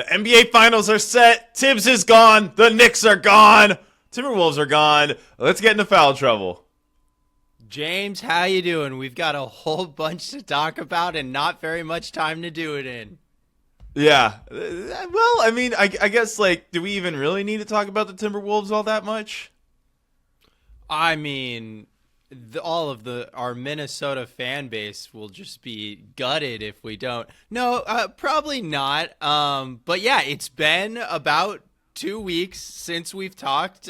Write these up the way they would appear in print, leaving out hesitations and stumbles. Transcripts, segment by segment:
The NBA Finals are set. Tibbs is gone. The Knicks are gone. Timberwolves are gone. Let's get into foul trouble. James, how you doing? We've got a whole bunch to talk about and not very much time to do it in. Yeah. Well, I mean, I guess, do we even really need to talk about the Timberwolves all that much? I mean, our Minnesota fan base will just be gutted if we don't. No, probably not. But yeah, it's been about 2 weeks since we've talked.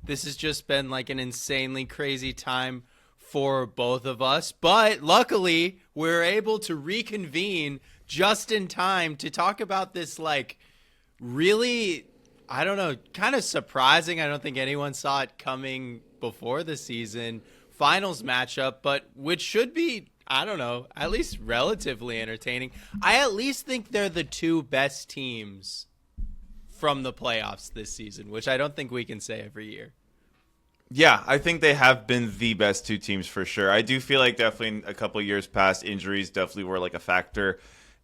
This has just been like an insanely crazy time for both of us. But luckily, we're able to reconvene just in time to talk about this, really, I don't know, kind of surprising. I don't think anyone saw it coming before the season finals matchup, but which should be, I don't know, at least relatively entertaining. I at least think they're the two best teams from the playoffs this season, which I don't think we can say every year. Yeah, I think they have been the best two teams for sure. I do feel like definitely a couple years past, injuries definitely were a factor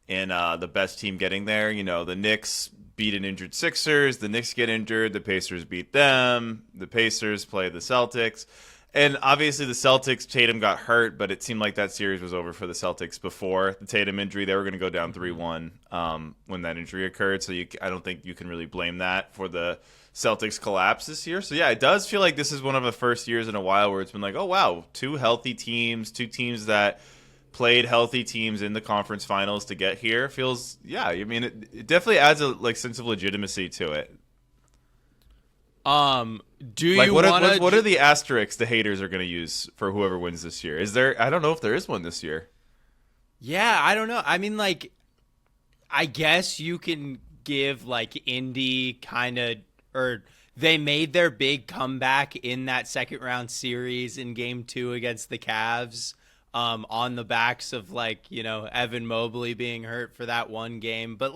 in the best team getting there. You know, the Knicks beat an injured Sixers. The Knicks get injured. The Pacers beat them. The Pacers play the Celtics. And obviously the Celtics, Tatum got hurt, but it seemed like that series was over for the Celtics before the Tatum injury. They were going to go down 3-1 when that injury occurred. So I don't think you can really blame that for the Celtics collapse this year. So yeah, it does feel like this is one of the first years in a while where it's been oh wow, two healthy teams, two teams that played healthy teams in the conference finals to get here. Feels, yeah, I mean, it definitely adds a sense of legitimacy to it. Do you want what are the asterisks the haters are going to use for whoever wins this year? Is there? I don't know if there is one this year. Yeah, I don't know. I mean, I guess you can give Indy kind of, or they made their big comeback in that second round series in game 2 against the Cavs, on the backs of Evan Mobley being hurt for that one game. But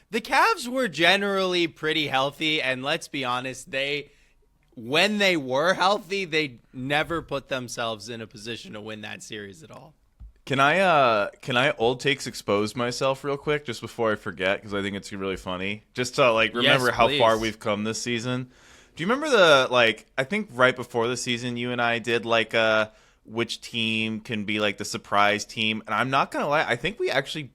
the Cavs were generally pretty healthy, and let's be honest, when they were healthy, they never put themselves in a position to win that series at all. Can I old takes expose myself real quick just before I forget, because I think it's really funny, just to remember yes, how far we've come this season. Do you remember I think right before the season you and I did which team can be the surprise team? And I'm not gonna lie, I think we actually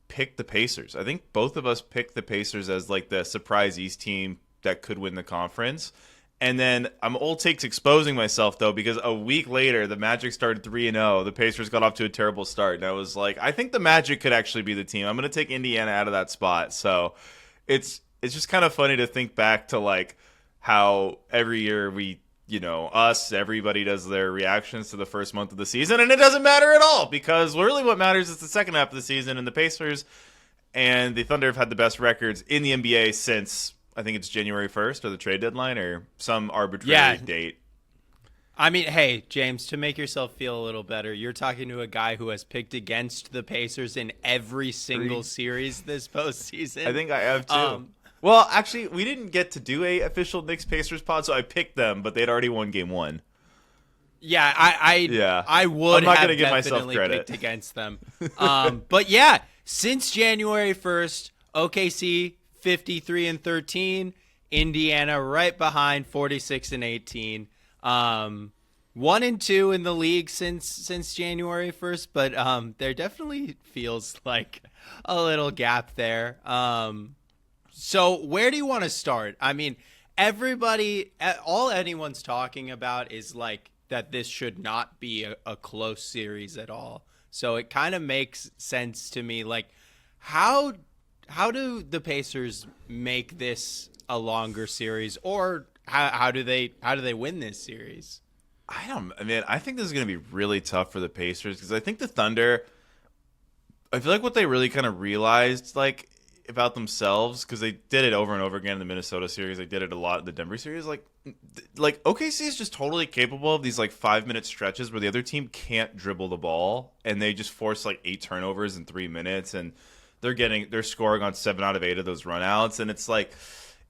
picked the Pacers. I think both of us picked the Pacers as the surprise East team that could win the conference. And then I'm old takes exposing myself, though, because a week later, the Magic started 3-0. The Pacers got off to a terrible start. And I was I think the Magic could actually be the team. I'm going to take Indiana out of that spot. So it's just kind of funny to think back to, how every year we, everybody does their reactions to the first month of the season. And it doesn't matter at all, because really what matters is the second half of the season. And the Pacers and the Thunder have had the best records in the NBA since, I think it's January 1st or the trade deadline or some arbitrary date. I mean, hey, James, to make yourself feel a little better, you're talking to a guy who has picked against the Pacers in every single series this postseason. I think I have too. Well, actually, we didn't get to do a official Knicks Pacers pod, so I picked them, but they'd already won game 1. Yeah, I would have definitely picked against them. But yeah, since January 1st, OKC 53-13, Indiana right behind 46-18. 1-2 in the league since January 1st, but there definitely feels like a little gap there. So where do you want to start? I mean, all anyone's talking about is that this should not be a close series at all. So it kind of makes sense to me. How do the Pacers make this a longer series, or how do they win this series? I think this is going to be really tough for the Pacers, because I think the Thunder, I feel what they really kind of realized about themselves, because they did it over and over again in the Minnesota series, they did it a lot in the Denver series, OKC is just totally capable of these 5-minute stretches where the other team can't dribble the ball, and they just force 8 turnovers in 3 minutes, and they're scoring on 7 out of 8 of those runouts. And it's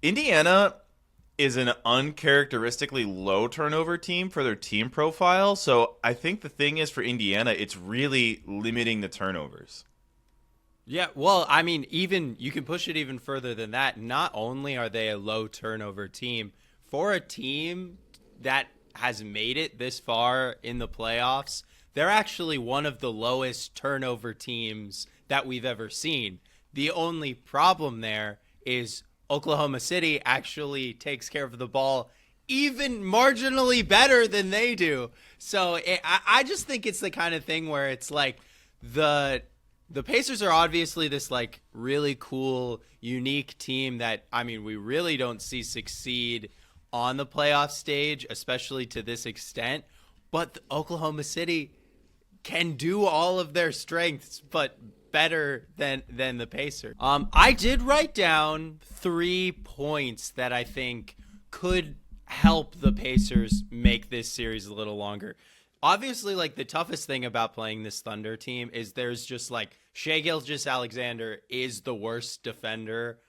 Indiana is an uncharacteristically low turnover team for their team profile. So I think the thing is for Indiana, it's really limiting the turnovers. Yeah, well, I mean, even you can push it even further than that. Not only are they a low turnover team, for a team that has made it this far in the playoffs, they're actually one of the lowest turnover teams that we've ever seen. The only problem there is Oklahoma City actually takes care of the ball even marginally better than they do. So I just think it's the kind of thing where it's like the Pacers are obviously this like really cool, unique team that, I mean, we really don't see succeed on the playoff stage, especially to this extent. But Oklahoma City can do all of their strengths, but better than the Pacers. I did write down 3 points that I think could help the Pacers make this series a little longer. Obviously, like, the toughest thing about playing this Thunder team is there's just like Shai Gilgeous-Alexander is the worst defender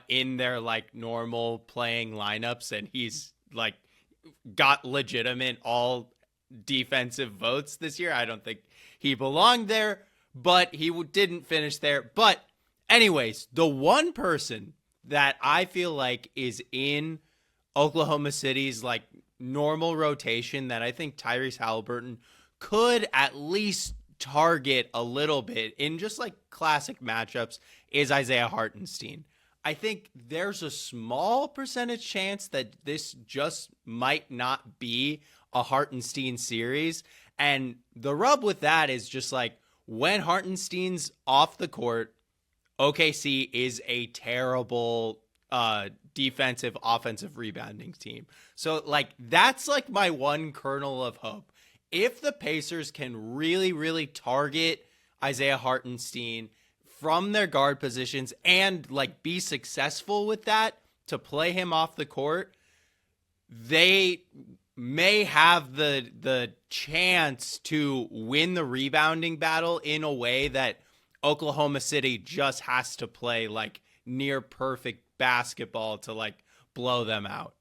in their like normal playing lineups, and he's like got legitimate all defensive votes this year. I don't think he belonged there, but he didn't finish there. But anyways, the one person that I feel like is in Oklahoma City's like normal rotation that I think Tyrese Halliburton could at least target a little bit in just like classic matchups is Isaiah Hartenstein. I think there's a small percentage chance that this just might not be a Hartenstein series. And the rub with that is just like when Hartenstein's off the court, OKC is a terrible defensive, offensive rebounding team. So like that's like my one kernel of hope. If the Pacers can really, really target Isaiah Hartenstein from their guard positions and like be successful with that to play him off the court, they may have the chance to win the rebounding battle in a way that Oklahoma City just has to play like near perfect basketball to like blow them out.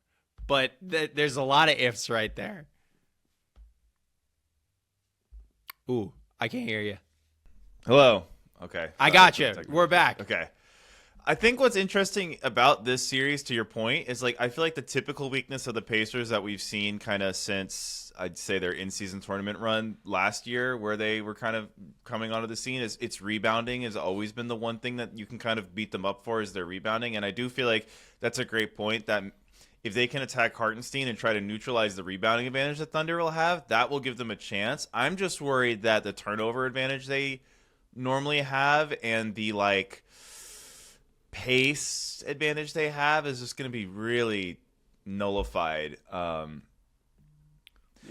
But there's a lot of ifs right there. Ooh, I can't hear you. Hello. Okay. I got you. We're back. Okay. I think what's interesting about this series, to your point, is like I feel like the typical weakness of the Pacers that we've seen kind of since I'd say their in-season tournament run last year, where they were kind of coming onto the scene, is it's rebounding has always been the one thing that you can kind of beat them up for is their rebounding. And I do feel like that's a great point that if they can attack Hartenstein and try to neutralize the rebounding advantage that Thunder will have, that will give them a chance. I'm just worried that the turnover advantage they normally have and the like pace advantage they have is just going to be really nullified. Well,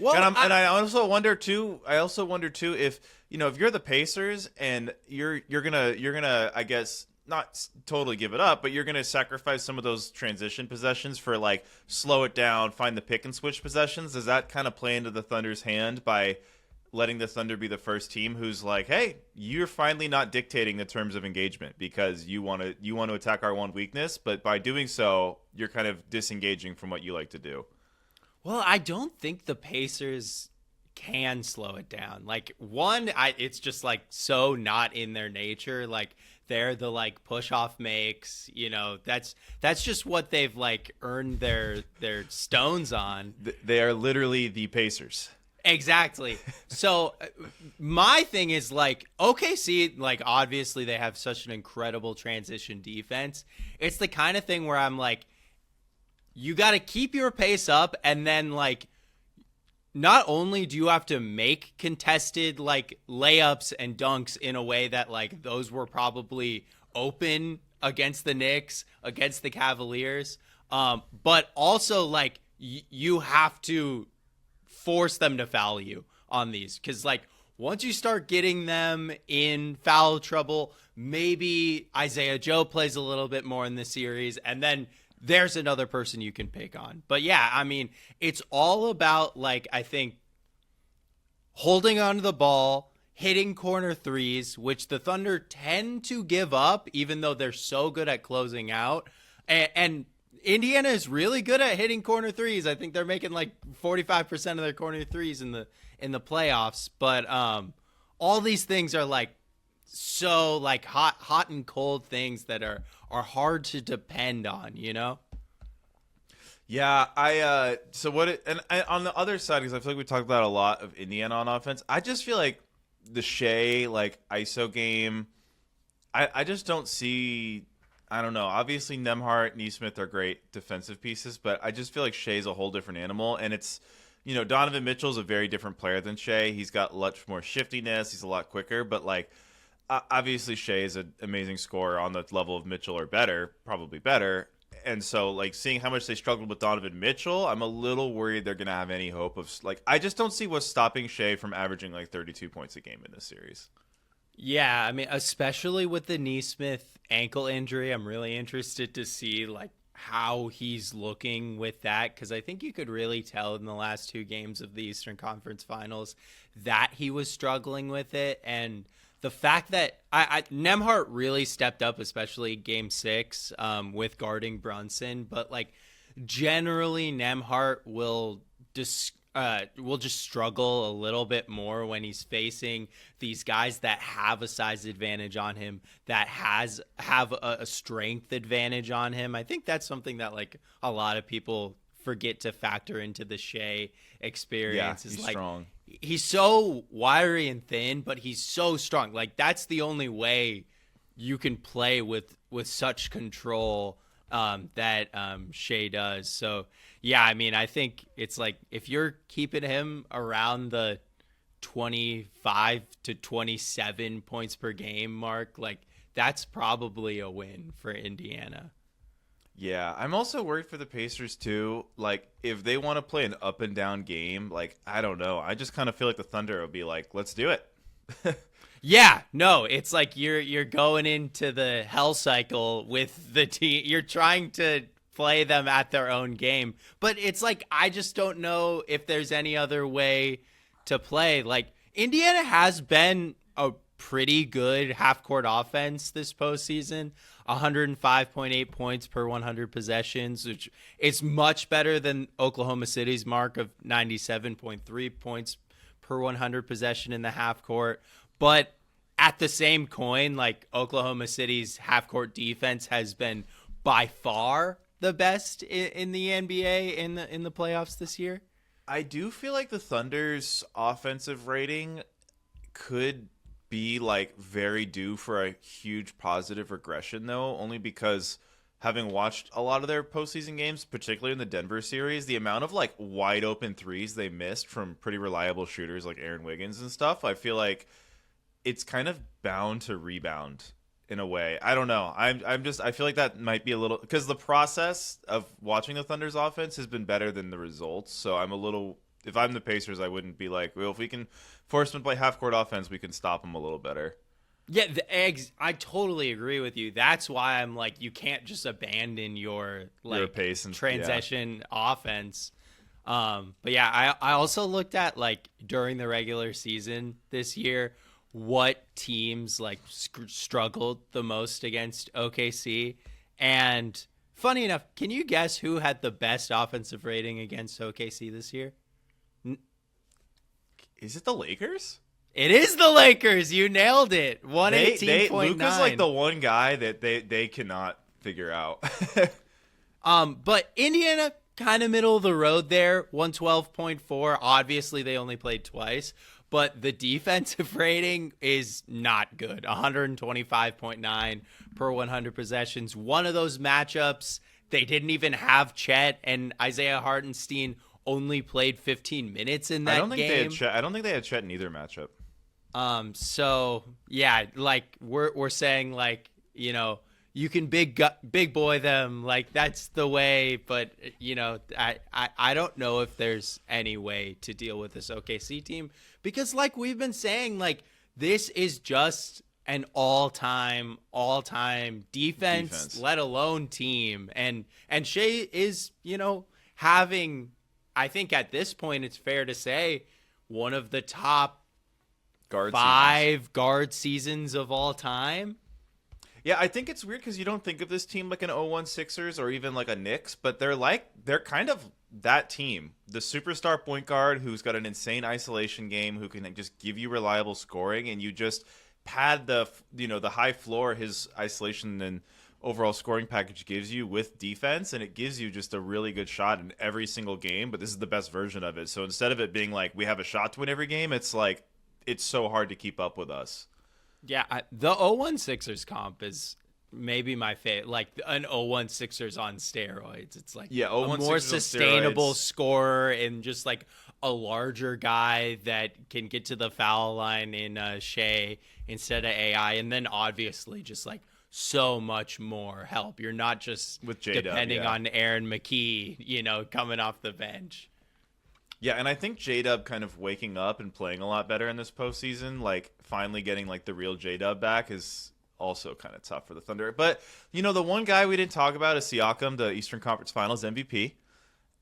and I also wonder too. If if you're the Pacers and you're gonna I guess not totally give it up, but you're gonna sacrifice some of those transition possessions for like slow it down, find the pick and switch possessions. Does that kind of play into the Thunder's hand by letting the Thunder be the first team who's like, hey, you're finally not dictating the terms of engagement because you want to attack our one weakness, but by doing so, you're kind of disengaging from what you like to do. Well, I don't think the Pacers can slow it down. Like it's just like so not in their nature. Like they're the like push off makes, that's just what they've like earned their stones on. They are literally the Pacers. Exactly. So my thing is like OKC, like obviously they have such an incredible transition defense. It's the kind of thing where I'm like, you got to keep your pace up, and then like not only do you have to make contested like layups and dunks in a way that like those were probably open against the Knicks, against the Cavaliers, but also like you have to force them to foul you on these, because like once you start getting them in foul trouble, maybe Isaiah Joe plays a little bit more in the series, and then there's another person you can pick on. But yeah, I mean, it's all about like I think holding onto the ball, hitting corner threes, which the Thunder tend to give up even though they're so good at closing out. And Indiana is really good at hitting corner threes. I think they're making like 45% of their corner threes in the playoffs. But all these things are like so like hot and cold things that are hard to depend on, you know? Yeah, so what it, and on the other side, because I feel like we talked about a lot of Indiana on offense, I just feel like the Shea like ISO game, I just don't see. I don't know. Obviously, Nemhart, Neesmith are great defensive pieces, but I just feel like Shea's a whole different animal, and it's Donovan Mitchell's a very different player than Shea. He's got much more shiftiness. He's a lot quicker, but like obviously Shea is an amazing scorer on the level of Mitchell or better, probably better. And so, like, seeing how much they struggled with Donovan Mitchell, I'm a little worried they're going to have any hope of, like, I just don't see what's stopping Shea from averaging, like, 32 points a game in this series. Yeah, I mean, especially with the Neesmith ankle injury, I'm really interested to see like how he's looking with that, because I think you could really tell in the last two games of the Eastern Conference Finals that he was struggling with it, and the fact that Nemhart really stepped up, especially Game 6 with guarding Brunson, but like generally Nemhart will just struggle a little bit more when he's facing these guys that have a size advantage on him, that have a strength advantage on him. I think that's something that like a lot of people forget to factor into the Shea experience. Yeah, is he's like strong. He's so wiry and thin, but he's so strong. Like that's the only way you can play with such control that Shea does. So yeah, I mean, I think it's like if you're keeping him around the 25 to 27 points per game mark, like that's probably a win for Indiana. Yeah, I'm also worried for the Pacers too. Like, if they want to play an up and down game, like, I don't know. I just kind of feel like the Thunder will be like, let's do it. Yeah, no, it's like you're going into the hell cycle with the team. You're trying to play them at their own game, but it's like I just don't know if there's any other way to play. Like Indiana has been a pretty good half-court offense this postseason. 105.8 points per 100 possessions, which is much better than Oklahoma City's mark of 97.3 points per 100 possession in the half court. But at the same coin, like Oklahoma City's half-court defense has been by far the best in the NBA in the playoffs this year. I do feel like the Thunder's offensive rating could be like very due for a huge positive regression, though, only because having watched a lot of their postseason games, particularly in the Denver series, the amount of like wide open threes they missed from pretty reliable shooters like Aaron Wiggins and stuff, I feel like it's kind of bound to rebound in a way. I don't know. I feel like that might be a little, because the process of watching the Thunder's offense has been better than the results. So I'm a little, if I'm the Pacers, I wouldn't be like, well, if we can force them to play half court offense, we can stop them a little better. Yeah, the eggs. I totally agree with you. That's why I'm like, you can't just abandon your like Your pace and transition offense. But yeah, I also looked at like during the regular season this year, what teams like struggled the most against OKC. And funny enough, can you guess who had the best offensive rating against OKC this year? Is it the Lakers? It is the Lakers. You nailed it. 118.9. Luka's like the one guy that they cannot figure out. But Indiana kind of middle of the road there. 112.4. Obviously, they only played twice, but the defensive rating is not good. 125.9 per 100 possessions. One of those matchups, they didn't even have Chet, and Isaiah Hartenstein only played 15 minutes in that game. I don't think they had Chet in either matchup. So yeah, like we're saying, like, you know, you can big boy them, like that's the way, but you know, I don't know if there's any way to deal with this OKC team, because like we've been saying, like this is just an all-time defense, let alone team, and Shea is, you know, having, I think at this point it's fair to say, one of the top guard seasons of all time. Yeah, I think it's weird because you don't think of this team like an 0-1 Sixers or even like a Knicks, but they're kind of that team. The superstar point guard who's got an insane isolation game, who can just give you reliable scoring, and you just pad the high floor his isolation and overall scoring package gives you with defense, and it gives you just a really good shot in every single game. But this is the best version of it. So instead of it being like we have a shot to win every game, it's like it's so hard to keep up with us. Yeah, the 0-1 Sixers comp is maybe my favorite. Like an 0-1 Sixers on steroids. It's like Yeah, a 0-1 more Sixers on sustainable steroids. scorer and just like a larger guy that can get to the foul line in Shea instead of AI. And then obviously just like so much more help. You're not just With J-Dub, depending yeah. on Aaron McKee, coming off the bench. Yeah, and I think J-Dub kind of waking up and playing a lot better in this postseason, like finally getting like the real J-Dub back is also kind of tough for the Thunder. But, the one guy we didn't talk about is Siakam, the Eastern Conference Finals MVP.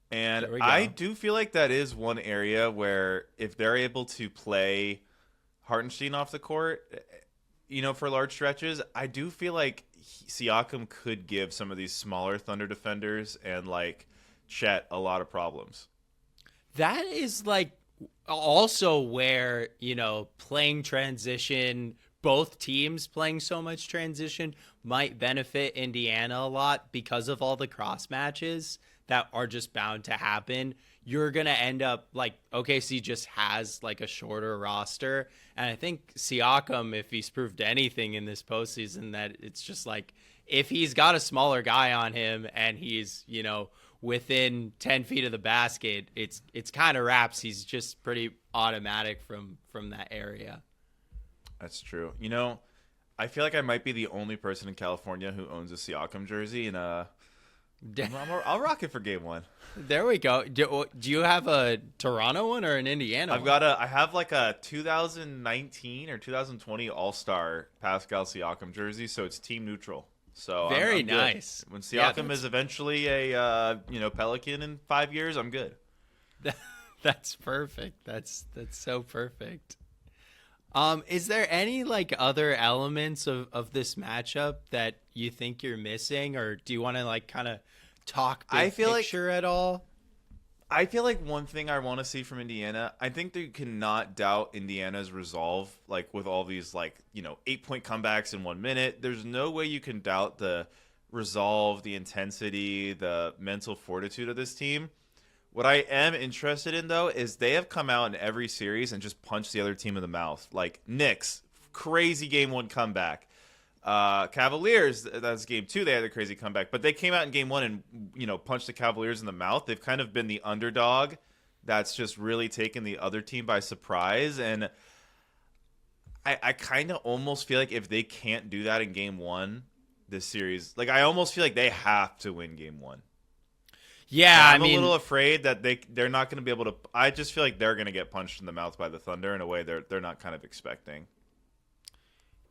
And There we go. I do feel like that is one area where if they're able to play Hartenstein off the court, for large stretches, I do feel like Siakam could give some of these smaller Thunder defenders and like Chet a lot of problems. That is like also where, playing transition, both teams playing so much transition might benefit Indiana a lot because of all the cross matches that are just bound to happen. You're going to end up like OKC just has like a shorter roster. And I think Siakam, if he's proved anything in this postseason, that it's just like if he's got a smaller guy on him and he's, within 10 feet of the basket, it's kind of wraps. He's just pretty automatic from that area. That's true. I feel like I might be the only person in California who owns a Siakam jersey, and I'll rock it for game one. There we go. Do you have a Toronto one or an Indiana one? I have like a 2019 or 2020 All-Star Pascal Siakam jersey, so it's team neutral. So Very I'm good. nice. When Siakam is eventually a Pelican in 5 years, I'm good. That's perfect. That's so perfect. Is there any like other elements of this matchup that you think you're missing, or do you want to like kind of talk big picture at all? I feel like one thing I want to see from Indiana, I think they cannot doubt Indiana's resolve, like with all these 8-point comebacks in 1 minute. There's no way you can doubt the resolve, the intensity, the mental fortitude of this team. What I am interested in, though, is they have come out in every series and just punched the other team in the mouth. Like Knicks, crazy game one comeback. Cavaliers, that's game two. They had a crazy comeback, but they came out in game one and punched the Cavaliers in the mouth. They've kind of been the underdog that's just really taken the other team by surprise. And I kind of almost feel like if they can't do that in game one, this series, like I almost feel like they have to win game one. Yeah, I'm a little afraid that they're not going to be able to. I just feel like they're going to get punched in the mouth by the Thunder in a way they're not kind of expecting.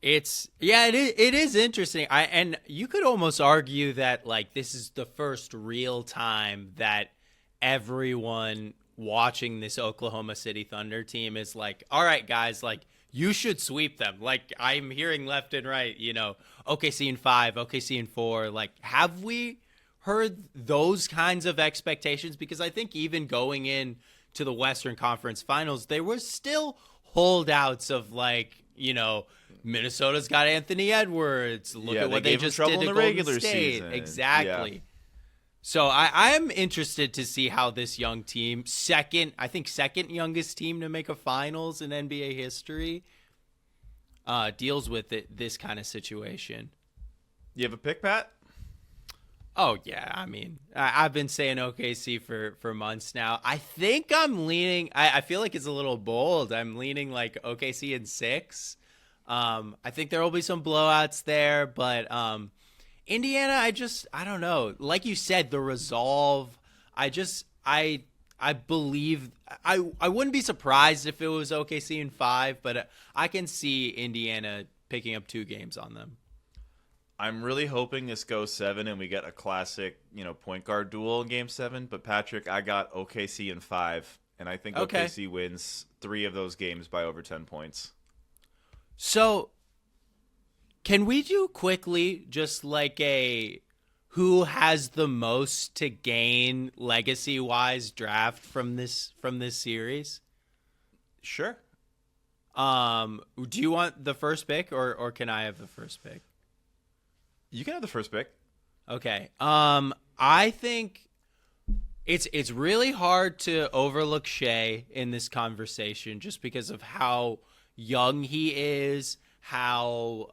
It is interesting. And you could almost argue that like this is the first real time that everyone watching this Oklahoma City Thunder team is like, all right, guys, like you should sweep them. Like I'm hearing left and right, OKC in 5, OKC in 4. Like, have we heard those kinds of expectations? Because I think even going in to the Western Conference Finals, there were still holdouts of like, Minnesota's got Anthony Edwards. Look at what they just did to Golden State. Exactly. Yeah. So I am interested to see how this young team, second youngest team to make a finals in NBA history, deals with this kind of situation. You have a pick, Pat? Oh, yeah. I mean, I've been saying OKC for months now. I think I'm leaning – I feel like it's a little bold. I'm leaning like OKC in 6. I think there will be some blowouts there, but Indiana, I don't know. Like you said, the resolve, I believe – I wouldn't be surprised if it was OKC in 5, but I can see Indiana picking up 2 games on them. I'm really hoping this goes 7 and we get a classic, point guard duel in game 7. But Patrick, I got OKC in 5, and I think OKC wins 3 of those games by over 10 points. So can we do quickly just like a who has the most to gain legacy-wise draft from this series? Sure. Do you want the first pick or can I have the first pick? You can have the first pick. Okay. I think it's really hard to overlook Shea in this conversation just because of how young he is, how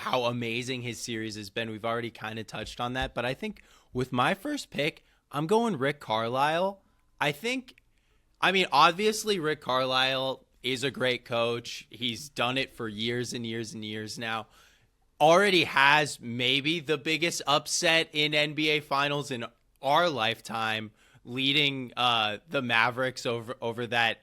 how amazing his series has been. We've already kind of touched on that, but I think with my first pick, I'm going Rick Carlisle. Obviously Rick Carlisle is a great coach. He's done it for years and years and years now. Already has maybe the biggest upset in NBA Finals in our lifetime, leading the Mavericks over that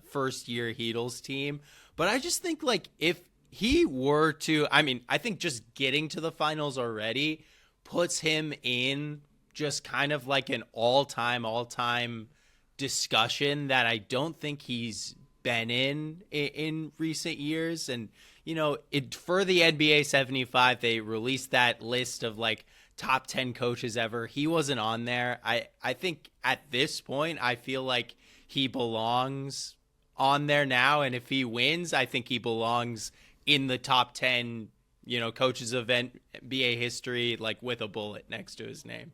first year Heatles team. But I just think like if he were to, I think just getting to the finals already puts him in just kind of like an all-time discussion that I don't think he's been in recent years. And for the NBA 75, they released that list of like top 10 coaches ever. He wasn't on there. I think at this point, I feel like he belongs on there now. And if he wins, I think he belongs in the top 10, coaches of NBA history, like with a bullet next to his name.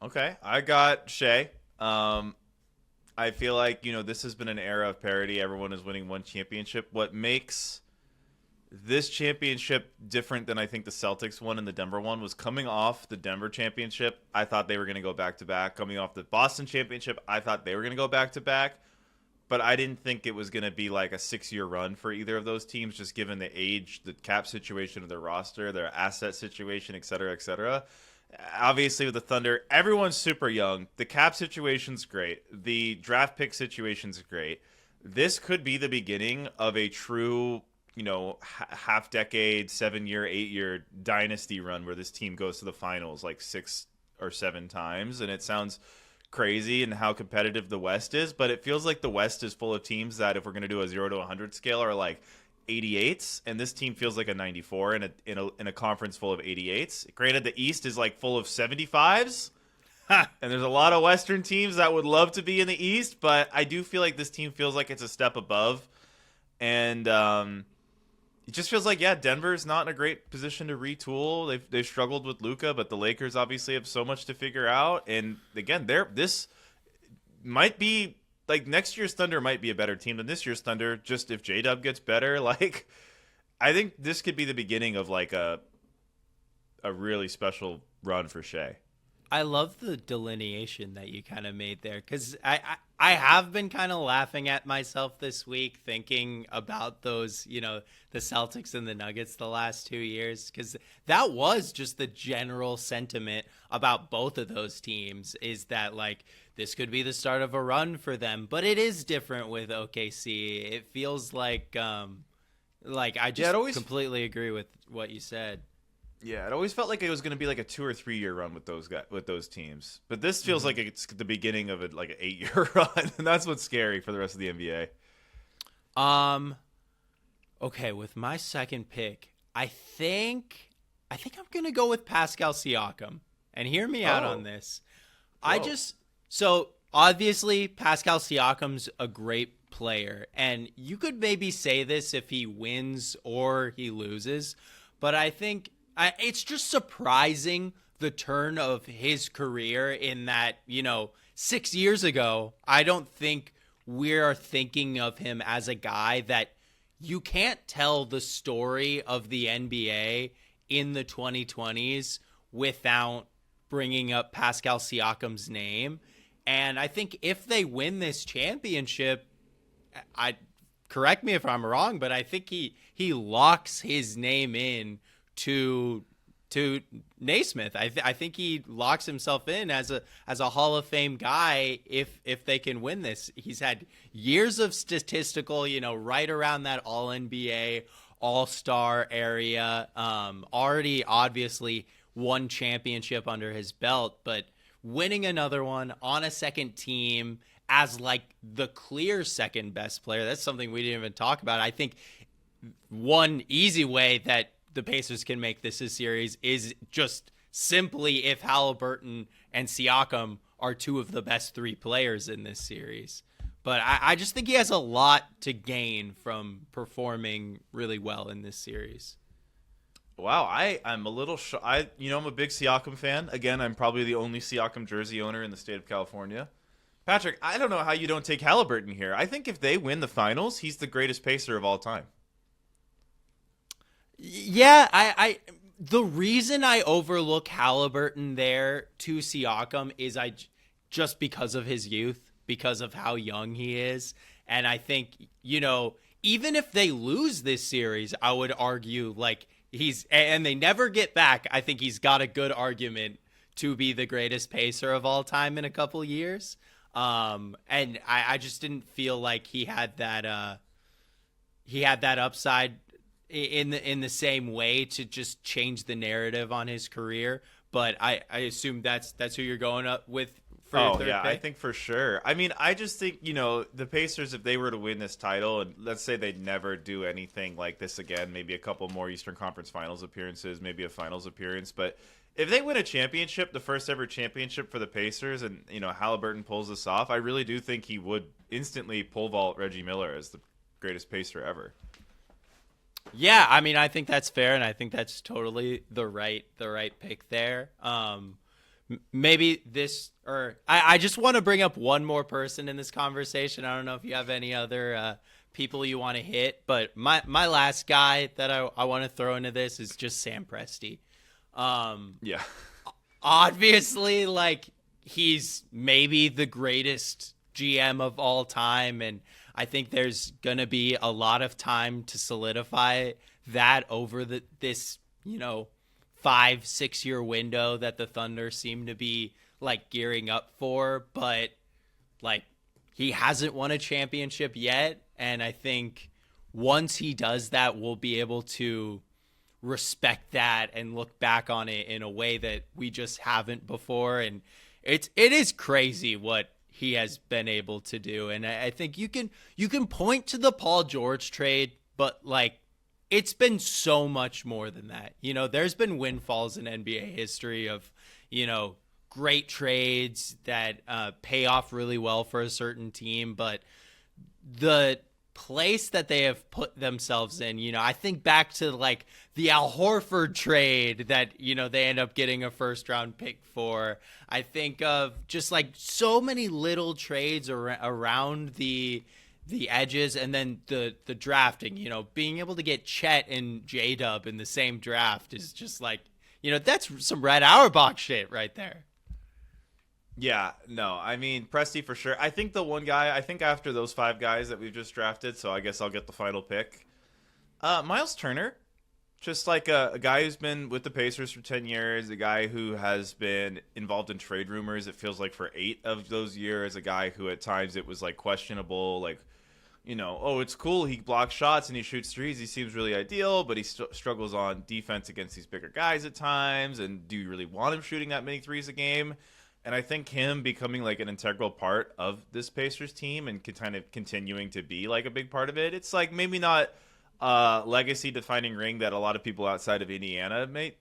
Okay, I got Shea. I feel like, this has been an era of parity. Everyone is winning one championship. What makes this championship different than I think the Celtics won and the Denver one was coming off the Denver championship. I thought they were going to go back-to-back. Coming off the Boston championship, I thought they were going to go back-to-back. But I didn't think it was going to be like a 6-year run for either of those teams, just given the age, the cap situation of their roster, their asset situation, et cetera, et cetera. Obviously, with the Thunder, everyone's super young. The cap situation's great. The draft pick situation's great. This could be the beginning of a true, half-decade, 7-year, 8-year dynasty run where this team goes to the finals like 6 or 7 times. And it sounds crazy and how competitive the West is, but it feels like the West is full of teams that, if we're going to do a 0 to 100 scale, are like 88s, and this team feels like a 94 in a conference full of 88s. Granted, the East is like full of 75s, and there's a lot of Western teams that would love to be in the East, but I do feel like this team feels like it's a step above, and it just feels like, Denver's not in a great position to retool. They've struggled with Luka, but the Lakers obviously have so much to figure out. And again, this might be like next year's Thunder might be a better team than this year's Thunder. Just if J-Dub gets better, like I think this could be the beginning of like a really special run for Shea. I love the delineation that you kind of made there, because I have been kind of laughing at myself this week thinking about those, the Celtics and the Nuggets the last 2 years, because that was just the general sentiment about both of those teams, is that like this could be the start of a run for them. But it is different with OKC. It feels like I just completely agree with what you said. Yeah, it always felt like it was going to be like a 2 or 3 year run with those teams, but this feels like it's the beginning of an 8-year run, and that's what's scary for the rest of the NBA. Okay, with my second pick, I think I'm going to go with Pascal Siakam, and hear me out on this. Whoa. So obviously Pascal Siakam's a great player, and you could maybe say this if he wins or he loses, but I think it's just surprising the turn of his career in that, 6 years ago, I don't think we're thinking of him as a guy that you can't tell the story of the NBA in the 2020s without bringing up Pascal Siakam's name. And I think if they win this championship, correct me if I'm wrong, but I think he locks his name in to Naismith. I think he locks himself in as a Hall of Fame guy if they can win this. He's had years of statistical, right around that All NBA, All-Star area. Already obviously one championship under his belt, but winning another one on a second team as like the clear second best player, that's something we didn't even talk about. I think one easy way that the Pacers can make this a series is just simply if Halliburton and Siakam are two of the best 3 players in this series. But I just think he has a lot to gain from performing really well in this series. Wow, I'm a little I'm a big Siakam fan. Again, I'm probably the only Siakam jersey owner in the state of California. Patrick, I don't know how you don't take Halliburton here. I think if they win the finals, he's the greatest pacer of all time. Yeah, I the reason I overlook Halliburton there to Siakam is just because of his youth, because of how young he is. And I think, even if they lose this series, I would argue like and they never get back, I think he's got a good argument to be the greatest pacer of all time in a couple years. And I just didn't feel like he had that upside in the same way to just change the narrative on his career. But I assume that's who you're going up with for your third pick? I think for sure. I mean, I just think, the Pacers, if they were to win this title, and let's say they never do anything like this again, maybe a couple more Eastern Conference Finals appearances, maybe a finals appearance, but if they win a championship, the first ever championship for the Pacers, and, Halliburton pulls this off, I really do think he would instantly pole vault Reggie Miller as the greatest Pacer ever. Yeah, I mean, I think that's fair, and I think that's totally the right pick there. Maybe this, or I just want to bring up one more person in this conversation. I don't know if you have any other people you want to hit, but my last guy that I want to throw into this is just Sam Presti. Yeah. Obviously, like, he's maybe the greatest GM of all time, and I think there's going to be a lot of time to solidify that over this 5-6 year window that the Thunder seem to be like gearing up for. But like, he hasn't won a championship yet, and I think once he does that, we'll be able to respect that and look back on it in a way that we just haven't before. And it is crazy what he has been able to do. And I think you can point to the Paul George trade, but like, it's been so much more than that. There's been windfalls in NBA history of, great trades that pay off really well for a certain team, but the place that they have put themselves in, I think back to like the Al Horford trade that, they end up getting a first round pick for. I think of just like so many little trades around the edges, and then the drafting, being able to get Chet and J-Dub in the same draft is just like, that's some Red Auerbach shit right there. Yeah, no, I mean, Presti for sure. I think the one guy, after those 5 guys that we've just drafted, so I guess I'll get the final pick. Miles Turner, just like a guy who's been with the Pacers for 10 years, a guy who has been involved in trade rumors, it feels like for 8 of those years, a guy who at times it was like questionable, like, it's cool, he blocks shots and he shoots threes, he seems really ideal, but he struggles on defense against these bigger guys at times, and do you really want him shooting that many threes a game? And I think him becoming like an integral part of this Pacers team and kind of continuing to be like a big part of it. It's like maybe not a legacy defining ring that a lot of people outside of Indiana may,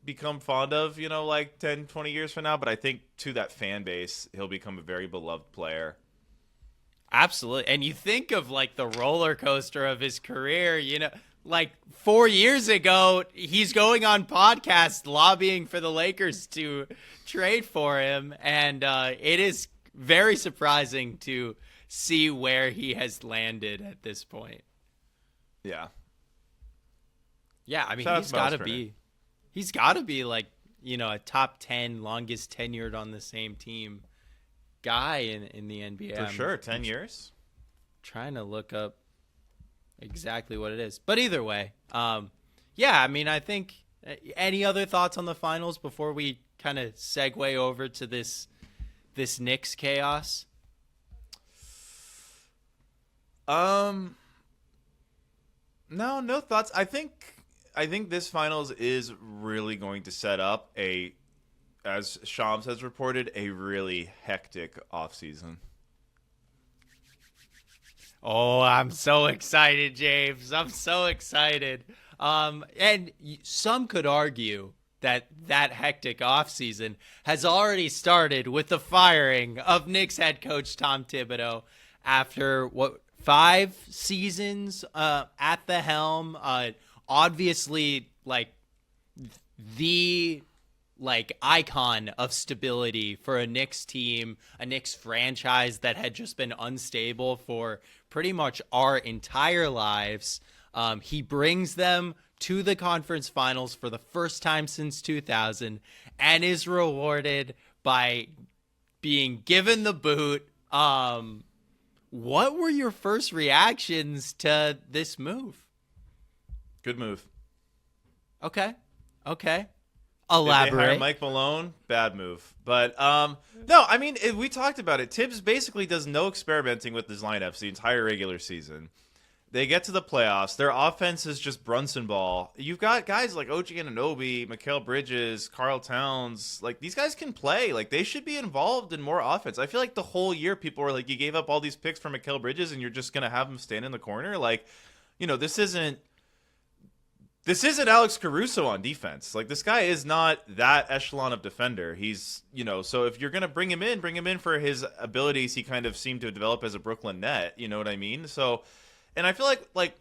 become fond of, like 10, 20 years from now. But I think to that fan base, he'll become a very beloved player. Absolutely. And you think of like the roller coaster of his career, like 4 years ago, he's going on podcasts lobbying for the Lakers to trade for him. And it is very surprising to see where he has landed at this point. Yeah. Yeah, I mean, he's got to be like, a top 10 longest tenured on the same team guy in the NBA. For sure, 10 years. Trying to look up exactly what it is. But either way, I mean, I think any other thoughts on the finals before we kind of segue over to this Knicks chaos? No thoughts. I think this finals is really going to set up as Shams has reported, a really hectic offseason. Oh, I'm so excited, James. I'm so excited. And some could argue that hectic offseason has already started with the firing of Knicks head coach Tom Thibodeau after 5 seasons at the helm. Obviously, the icon of stability for a Knicks team, a Knicks franchise that had just been unstable for pretty much our entire lives. He brings them to the conference finals for the first time since 2000 and is rewarded by being given the boot. What were your first reactions to this move? Good move. Okay. Did Elaborate. they hire Mike Malone? Bad move. But no, I mean, we talked about it. Tibbs basically does no experimenting with his lineups the entire regular season. They get to the playoffs. Their offense is just Brunson ball. You've got guys like OG Anunoby, Mikal Bridges, Karl Towns. Like, these guys can play. Like, they should be involved in more offense. I feel like the whole year people were like, you gave up all these picks for Mikal Bridges and you're just going to have him stand in the corner. Like, this isn't Alex Caruso on defense. Like, this guy is not that echelon of defender. He's, so if you're going to bring him in for his abilities he kind of seemed to develop as a Brooklyn net. You know what I mean? So, and I feel like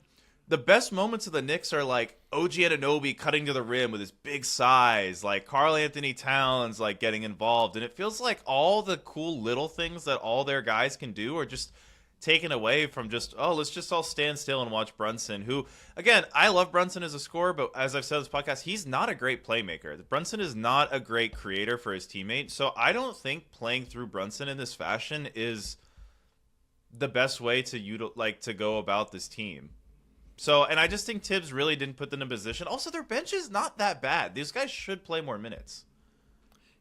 the best moments of the Knicks are like OG Anunoby cutting to the rim with his big size, like Karl Anthony Towns like getting involved. And it feels like all the cool little things that all their guys can do are just taken away from just, let's just all stand still and watch Brunson, who, again, I love Brunson as a scorer, but as I've said in this podcast, he's not a great playmaker. Brunson is not a great creator for his teammates, so I don't think playing through Brunson in this fashion is the best way to go about this team. So, and I just think Tibbs really didn't put them in a position. Also, their bench is not that bad. These guys should play more minutes.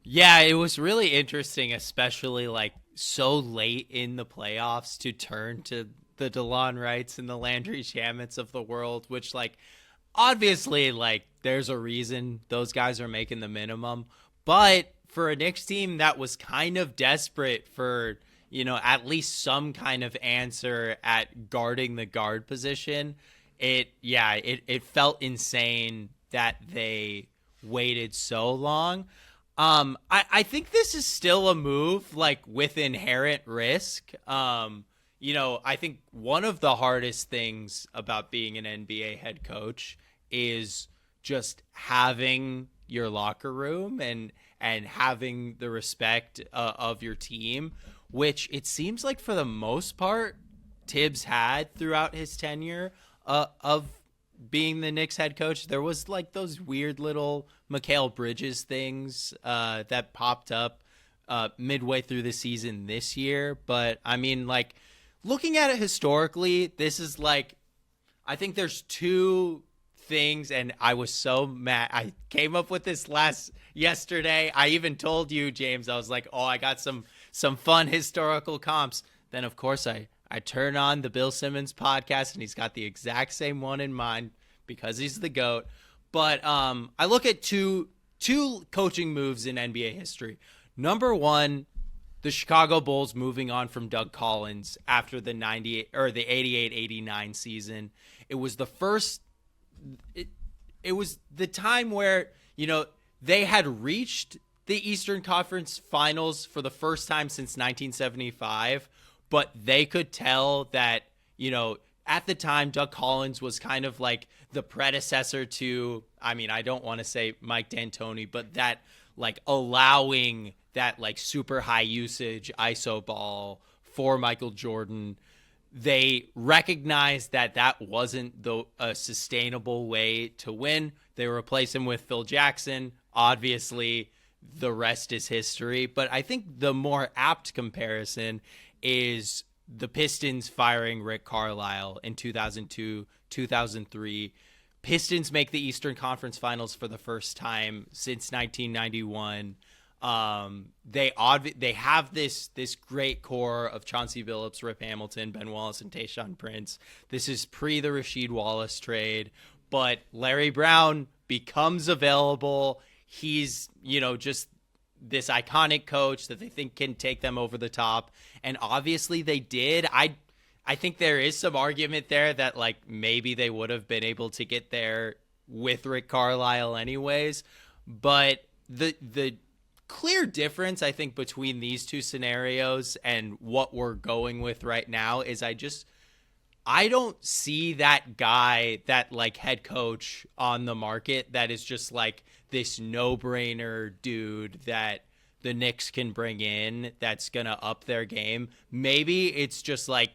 Yeah, it was really interesting, especially so late in the playoffs to turn to the DeLon Wrights and the Landry Shamits of the world, which obviously there's a reason those guys are making the minimum. But for a Knicks team that was kind of desperate for, at least some kind of answer at guarding the guard position, it felt insane that they waited so long. I think this is still a move with inherent risk. I think one of the hardest things about being an NBA head coach is just having your locker room and having the respect of your team, which it seems like for the most part Tibbs had throughout his tenure of being the Knicks head coach. There was those weird little Mikal Bridges things that popped up midway through the season this year. But I mean, looking at it historically, this is I think there's 2 things, and I was so mad. I came up with this yesterday. I even told you, James, I was like, I got some fun historical comps. Then of course I turn on the Bill Simmons podcast and he's got the exact same one in mind because he's the GOAT. But I look at two coaching moves in NBA history. Number one, the Chicago Bulls moving on from Doug Collins after the 88-89 season. It was the first. It was the time where they had reached the Eastern Conference Finals for the first time since 1975, but they could tell that at the time Doug Collins was kind of the predecessor to, I don't want to say Mike D'Antoni, but that allowing that super high usage ISO ball for Michael Jordan. They recognized that wasn't a sustainable way to win. They replaced him with Phil Jackson. Obviously, the rest is history. But I think the more apt comparison is the Pistons firing Rick Carlisle in 2002, 2003. Pistons make the Eastern Conference Finals for the first time since 1991. They have this great core of Chauncey Billups, Rip Hamilton, Ben Wallace, and Tayshaun Prince. This is pre the Rasheed Wallace trade, but Larry Brown becomes available. He's just this iconic coach that they think can take them over the top, and obviously they did. I think there is some argument there that maybe they would have been able to get there with Rick Carlisle anyways. But the clear difference, I think, between these two scenarios and what we're going with right now is I don't see that guy, that like head coach on the market that is just like this no-brainer dude that the Knicks can bring in that's going to up their game. Maybe it's just like,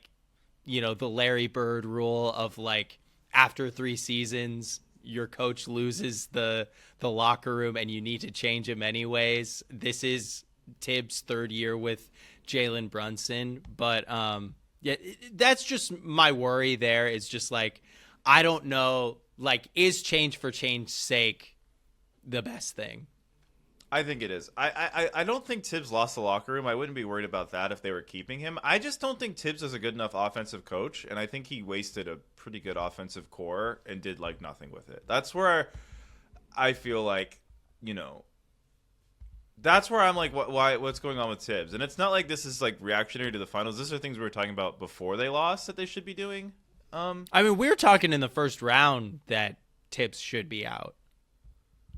the Larry Bird rule of like after 3 seasons, your coach loses the locker room and you need to change him anyways. This is Tibbs' 3rd year with Jalen Brunson. But yeah, that's just my worry there. Is just like, I don't know, like, is change for change's sake the best thing? I think it is. I don't think Tibbs lost the locker room. I wouldn't be worried about that if they were keeping him. I just don't think Tibbs is a good enough offensive coach, and I think he wasted a pretty good offensive core and did like nothing with it. That's where I feel like, that's where I'm like, what's going on with Tibbs? And it's not like this is like reactionary to the finals. These are things we were talking about before they lost that they should be doing. I mean, we're talking in the first round that Tibbs should be out.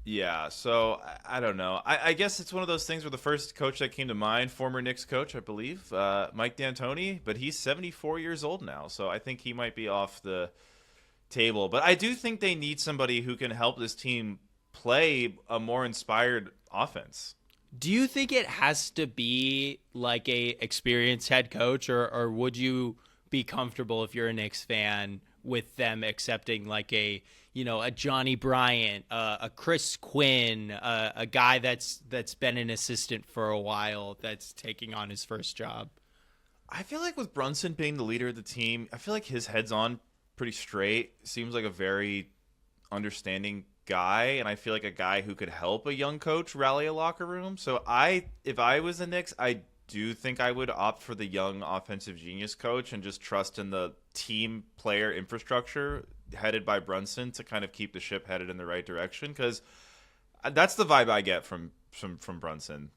Yeah, so I don't know. I guess it's one of those things where the first coach that came to mind, former Knicks coach, I believe, Mike D'Antoni, but he's 74 years old now, so I think he might be off the table. But I do think they need somebody who can help this team play a more inspired offense. Do you think it has to be like a experienced head coach, or would you be comfortable if you're a Knicks fan with them accepting like a Johnny Bryant, a Chris Quinn, a guy that's been an assistant for a while that's taking on his first job? I feel like with Brunson being the leader of the team, I feel like his head's on pretty straight. Seems like a very understanding guy, and I feel like a guy who could help a young coach rally a locker room. So if I was the Knicks, I do think I would opt for the young offensive genius coach and just trust in the team player infrastructure headed by Brunson to kind of keep the ship headed in the right direction, because that's the vibe I get from Brunson.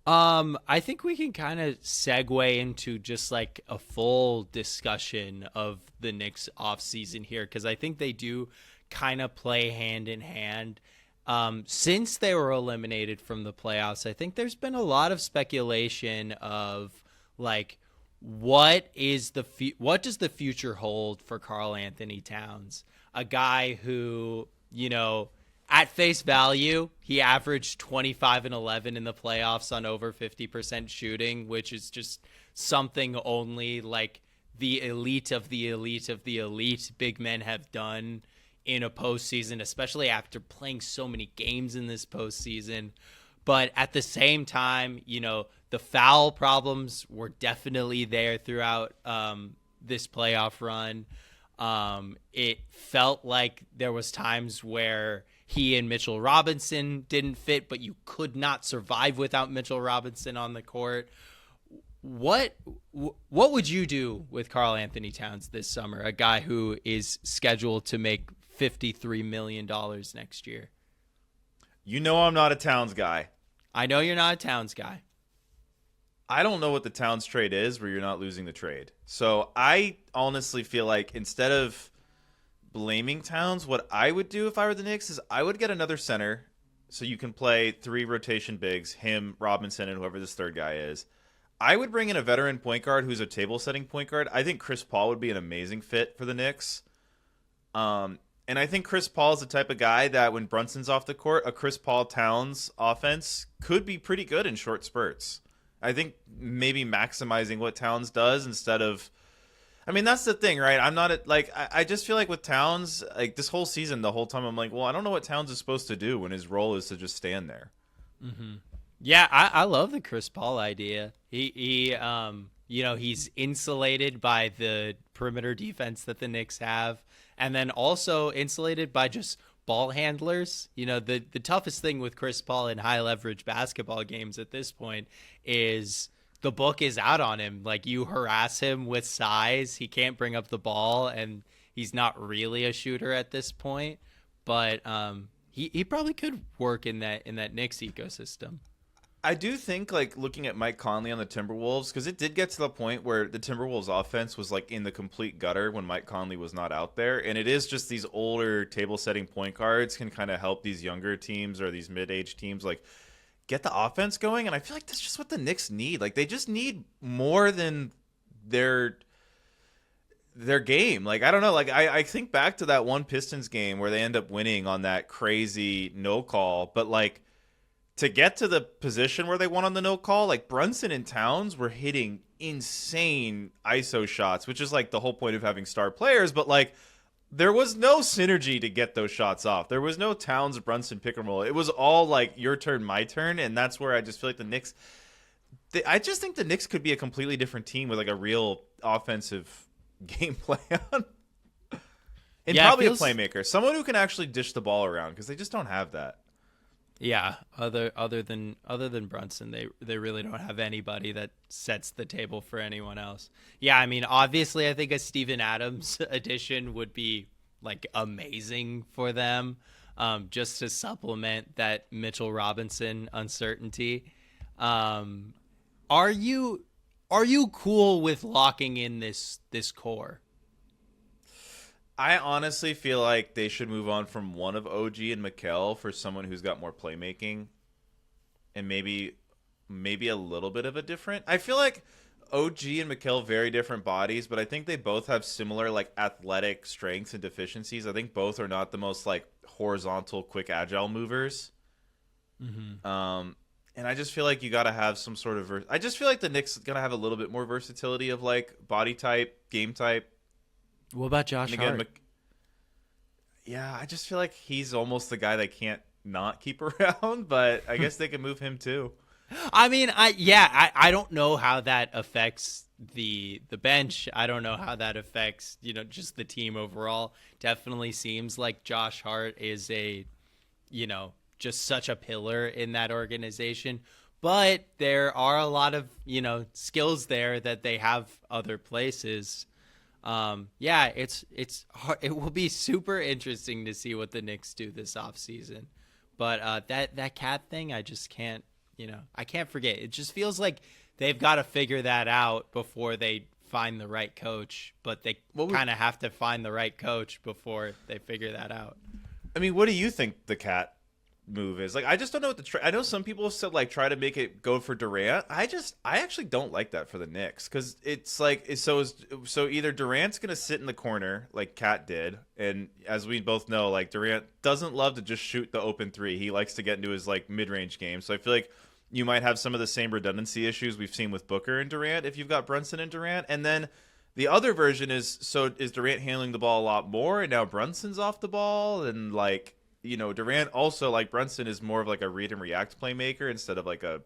I think we can kind of segue into just like a full discussion of the Knicks offseason here, because I think they do kind of play hand in hand. Since they were eliminated from the playoffs, I think there's been a lot of speculation of like, what does the future hold for Karl Anthony Towns, a guy who, at face value, he averaged 25 and 11 in the playoffs on over 50% shooting, which is just something only like the elite of the elite of the elite big men have done in a postseason, especially after playing so many games in this postseason. But at the same time, the foul problems were definitely there throughout this playoff run. It felt like there was times where he and Mitchell Robinson didn't fit, but you could not survive without Mitchell Robinson on the court. What would you do with Karl Anthony Towns this summer, a guy who is scheduled to make $53 million next year? I'm not a Towns guy. I know you're not a Towns guy. I don't know what the Towns trade is where you're not losing the trade. So I honestly feel like instead of blaming Towns, what I would do if I were the Knicks is I would get another center so you can play 3 rotation bigs, him, Robinson, and whoever this third guy is. I would bring in a veteran point guard who's a table-setting point guard. I think Chris Paul would be an amazing fit for the Knicks. And I think Chris Paul is the type of guy that when Brunson's off the court, a Chris Paul Towns offense could be pretty good in short spurts. I think maybe maximizing what Towns does instead of, I mean, that's the thing, right? I just feel like with Towns, like this whole season, the whole time I'm like, well, I don't know what Towns is supposed to do when his role is to just stand there. Mm-hmm. Yeah, I love the Chris Paul idea. He's insulated by the perimeter defense that the Knicks have, and then also insulated by just ball handlers. The toughest thing with Chris Paul in high leverage basketball games at this point is the book is out on him. Like, you harass him with size, he can't bring up the ball, and he's not really a shooter at this point. But he probably could work in that Knicks ecosystem. I do think like looking at Mike Conley on the Timberwolves, because it did get to the point where the Timberwolves offense was like in the complete gutter when Mike Conley was not out there, and it is just these older table setting point guards can kind of help these younger teams or these mid-age teams like get the offense going, and I feel like that's just what the Knicks need. Like they just need more than their game. Like I don't know, like I think back to that one Pistons game where they end up winning on that crazy no call, but like to get to the position where they won on the no call, like Brunson and Towns were hitting insane ISO shots, which is like the whole point of having star players, but like there was no synergy to get those shots off. There was no Towns Brunson pick and roll. It was all like your turn, my turn, and that's where I just feel like the Knicks I just think the Knicks could be a completely different team with like a real offensive game plan. And probably a playmaker, someone who can actually dish the ball around, because they just don't have that. Yeah, other than Brunson, they really don't have anybody that sets the table for anyone else. Yeah, I mean, obviously, I think a Steven Adams addition would be like amazing for them, just to supplement that Mitchell Robinson uncertainty. Are you cool with locking in this core? I honestly feel like they should move on from one of OG and Mikal for someone who's got more playmaking and maybe a little bit of a different. I feel like OG and Mikal very different bodies, but I think they both have similar like athletic strengths and deficiencies. I think both are not the most like horizontal, quick, agile movers. Mm-hmm. And I just feel like you got to have some sort of. I just feel like the Knicks gonna have a little bit more versatility of like body type, game type. What about Josh Hart? Yeah, I just feel like he's almost the guy they can't not keep around, but I guess they can move him too. I mean, I don't know how that affects the bench. I don't know how that affects, just the team overall. Definitely seems like Josh Hart is just such a pillar in that organization. But there are a lot of, skills there that they have other places. It's hard. It will be super interesting to see what the Knicks do this offseason. But that cat thing, I just can't, I can't forget. It just feels like they've got to figure that out before they find the right coach. But they kind of have to find the right coach before they figure that out. I mean, what do you think the cat move is? Like, I just don't know what I know some people have said like try to make it go for Durant. I actually don't like that for the Knicks, because it's like so either Durant's gonna sit in the corner like Cat did, and as we both know, like Durant doesn't love to just shoot the open three. He likes to get into his like mid-range game. So I feel like you might have some of the same redundancy issues we've seen with Booker and Durant if you've got Brunson and Durant. And then the other version is Durant handling the ball a lot more, and now Brunson's off the ball, and like Durant also, like Brunson, is more of like a read and react playmaker instead of like a,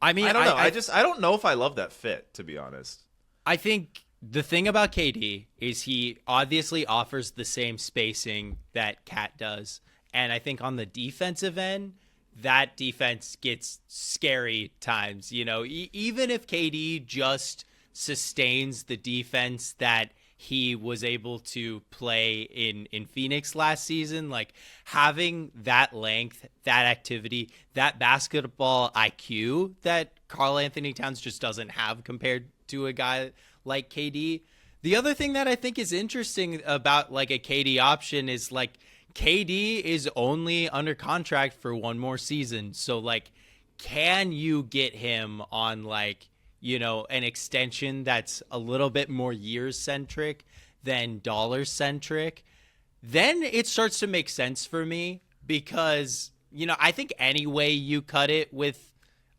I mean, I don't know. I don't know if I love that fit, to be honest. I think the thing about KD is he obviously offers the same spacing that Cat does. And I think on the defensive end, that defense gets scary times, even if KD just sustains the defense that he was able to play in Phoenix last season, like having that length, that activity, that basketball IQ that Karl Anthony Towns just doesn't have compared to a guy like KD. The other thing that I think is interesting about like a KD option is like KD is only under contract for one more season. So like, can you get him on like, an extension that's a little bit more years centric than dollars centric? Then it starts to make sense for me, because, I think any way you cut it with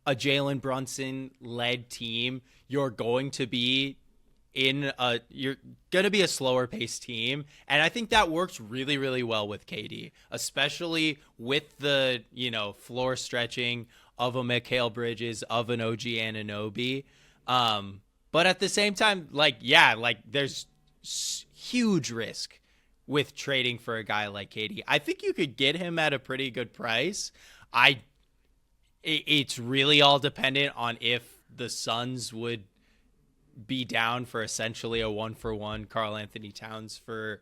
a Jalen Brunson led team, you're going to be you're going to be a slower paced team. And I think that works really, really well with KD, especially with the, floor stretching of a Mikal Bridges, of an OG Anunoby. But at the same time, there's huge risk with trading for a guy like KD. I think you could get him at a pretty good price. It's really all dependent on if the Suns would be down for essentially a 1-for-1 Karl Anthony Towns for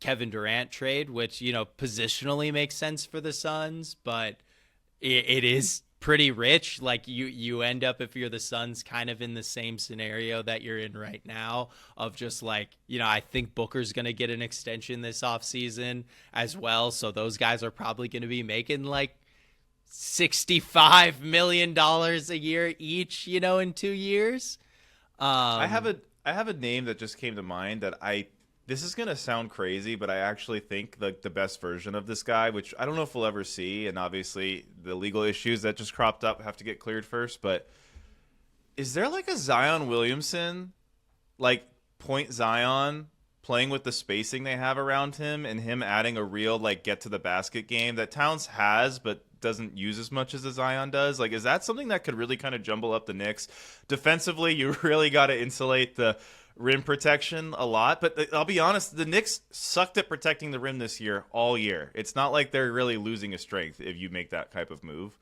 Kevin Durant trade, which, positionally makes sense for the Suns, but it is pretty rich. Like you end up, if you're the Suns, kind of in the same scenario that you're in right now of just like, I think Booker's going to get an extension this offseason as well. So those guys are probably going to be making like $65 million a year each, in 2 years. I have a name that just came to mind that this is going to sound crazy, but I actually think the best version of this guy, which I don't know if we'll ever see, and obviously the legal issues that just cropped up have to get cleared first, but is there like a Zion Williamson, like point Zion, playing with the spacing they have around him and him adding a real like get to the basket game that Towns has but doesn't use as much as a Zion does? Like, is that something that could really kind of jumble up the Knicks? Defensively, you really got to insulate the rim protection a lot, but I'll be honest, the Knicks sucked at protecting the rim this year all year. It's not like they're really losing a strength if you make that type of move.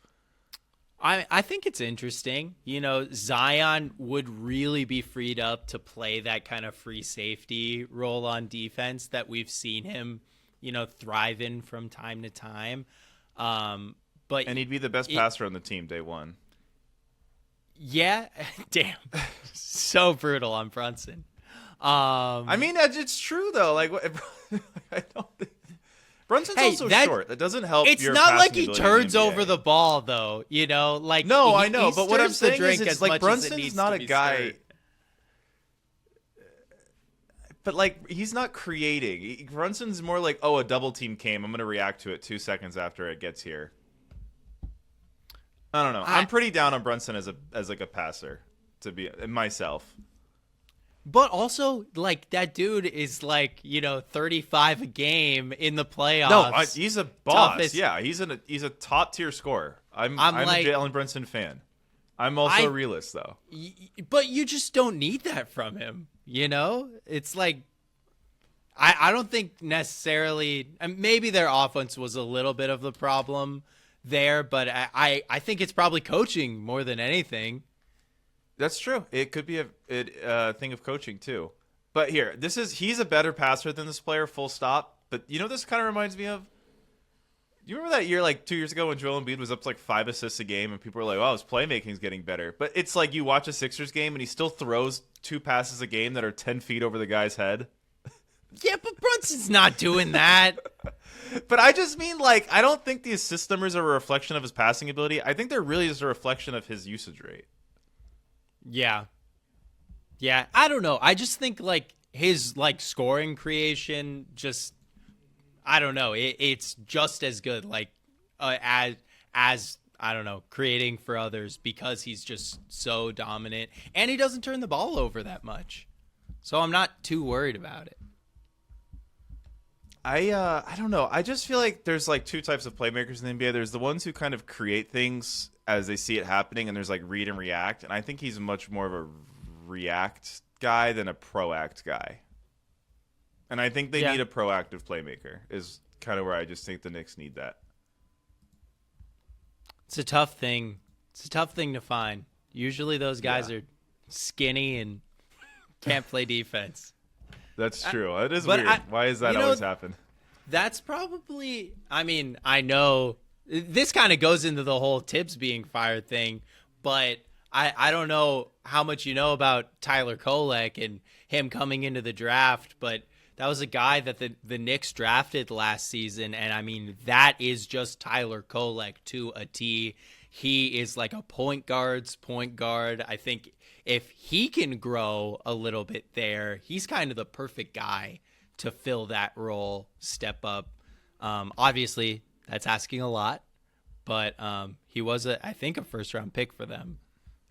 I think it's interesting. Zion would really be freed up to play that kind of free safety role on defense that we've seen him, thrive in from time to time. And he'd be the best passer on the team day one. Yeah, damn, so brutal on Brunson. I mean, it's true though. Like, I don't think Brunson's also short. That doesn't help. It's not like he turns over the ball though. Like no, I know. But what I'm saying is, it's like Brunson's not a guy. Stirred. But like, he's not creating. Brunson's more like, a double team came. I'm going to react to it 2 seconds after it gets here. I don't know. I'm pretty down on Brunson as like a passer, to be myself. But also, like, that dude is like, 35 a game in the playoffs. No, he's a boss. Toughest. Yeah, he's a top tier scorer. I'm like, a Jalen Brunson fan. I'm also a realist though. But you just don't need that from him. It's like, I don't think necessarily, and maybe their offense was a little bit of the problem there, but I think it's probably coaching more than anything. That's true. It could be a thing of coaching too. But here, he's a better passer than this player, full stop. But this kind of reminds me of, you remember that year, like 2 years ago, when Joel Embiid was up to like 5 assists a game and people were like, oh, his playmaking's getting better. But it's like you watch a Sixers game and he still throws 2 passes a game that are 10 feet over the guy's head. Yeah, but Brunson's not doing that. But I just mean, like, I don't think the assist numbers are a reflection of his passing ability. I think they're really just a reflection of his usage rate. Yeah. Yeah, I don't know. I just think, like, his, like, scoring creation just, I don't know. It's just as good, like, as I don't know, creating for others because he's just so dominant. And he doesn't turn the ball over that much. So I'm not too worried about it. I don't know. I just feel like there's like 2 types of playmakers in the NBA. There's the ones who kind of create things as they see it happening, and there's like read and react. And I think he's much more of a react guy than a proact guy. And I think they need a proactive playmaker is kind of where I just think the Knicks need that. It's a tough thing. It's a tough thing to find. Usually those guys are skinny and can't play defense. That's true. It is weird. Why does that always happen? That's probably, I mean, I know this kind of goes into the whole Tibbs being fired thing, but I don't know how much you know about Tyler Kolek and him coming into the draft, but that was a guy that the Knicks drafted last season, and I mean, that is just Tyler Kolek to a T. He is like a point guard's point guard. I think if he can grow a little bit there, he's kind of the perfect guy to fill that role, step up. Obviously, that's asking a lot, but he was, I think, a first-round pick for them.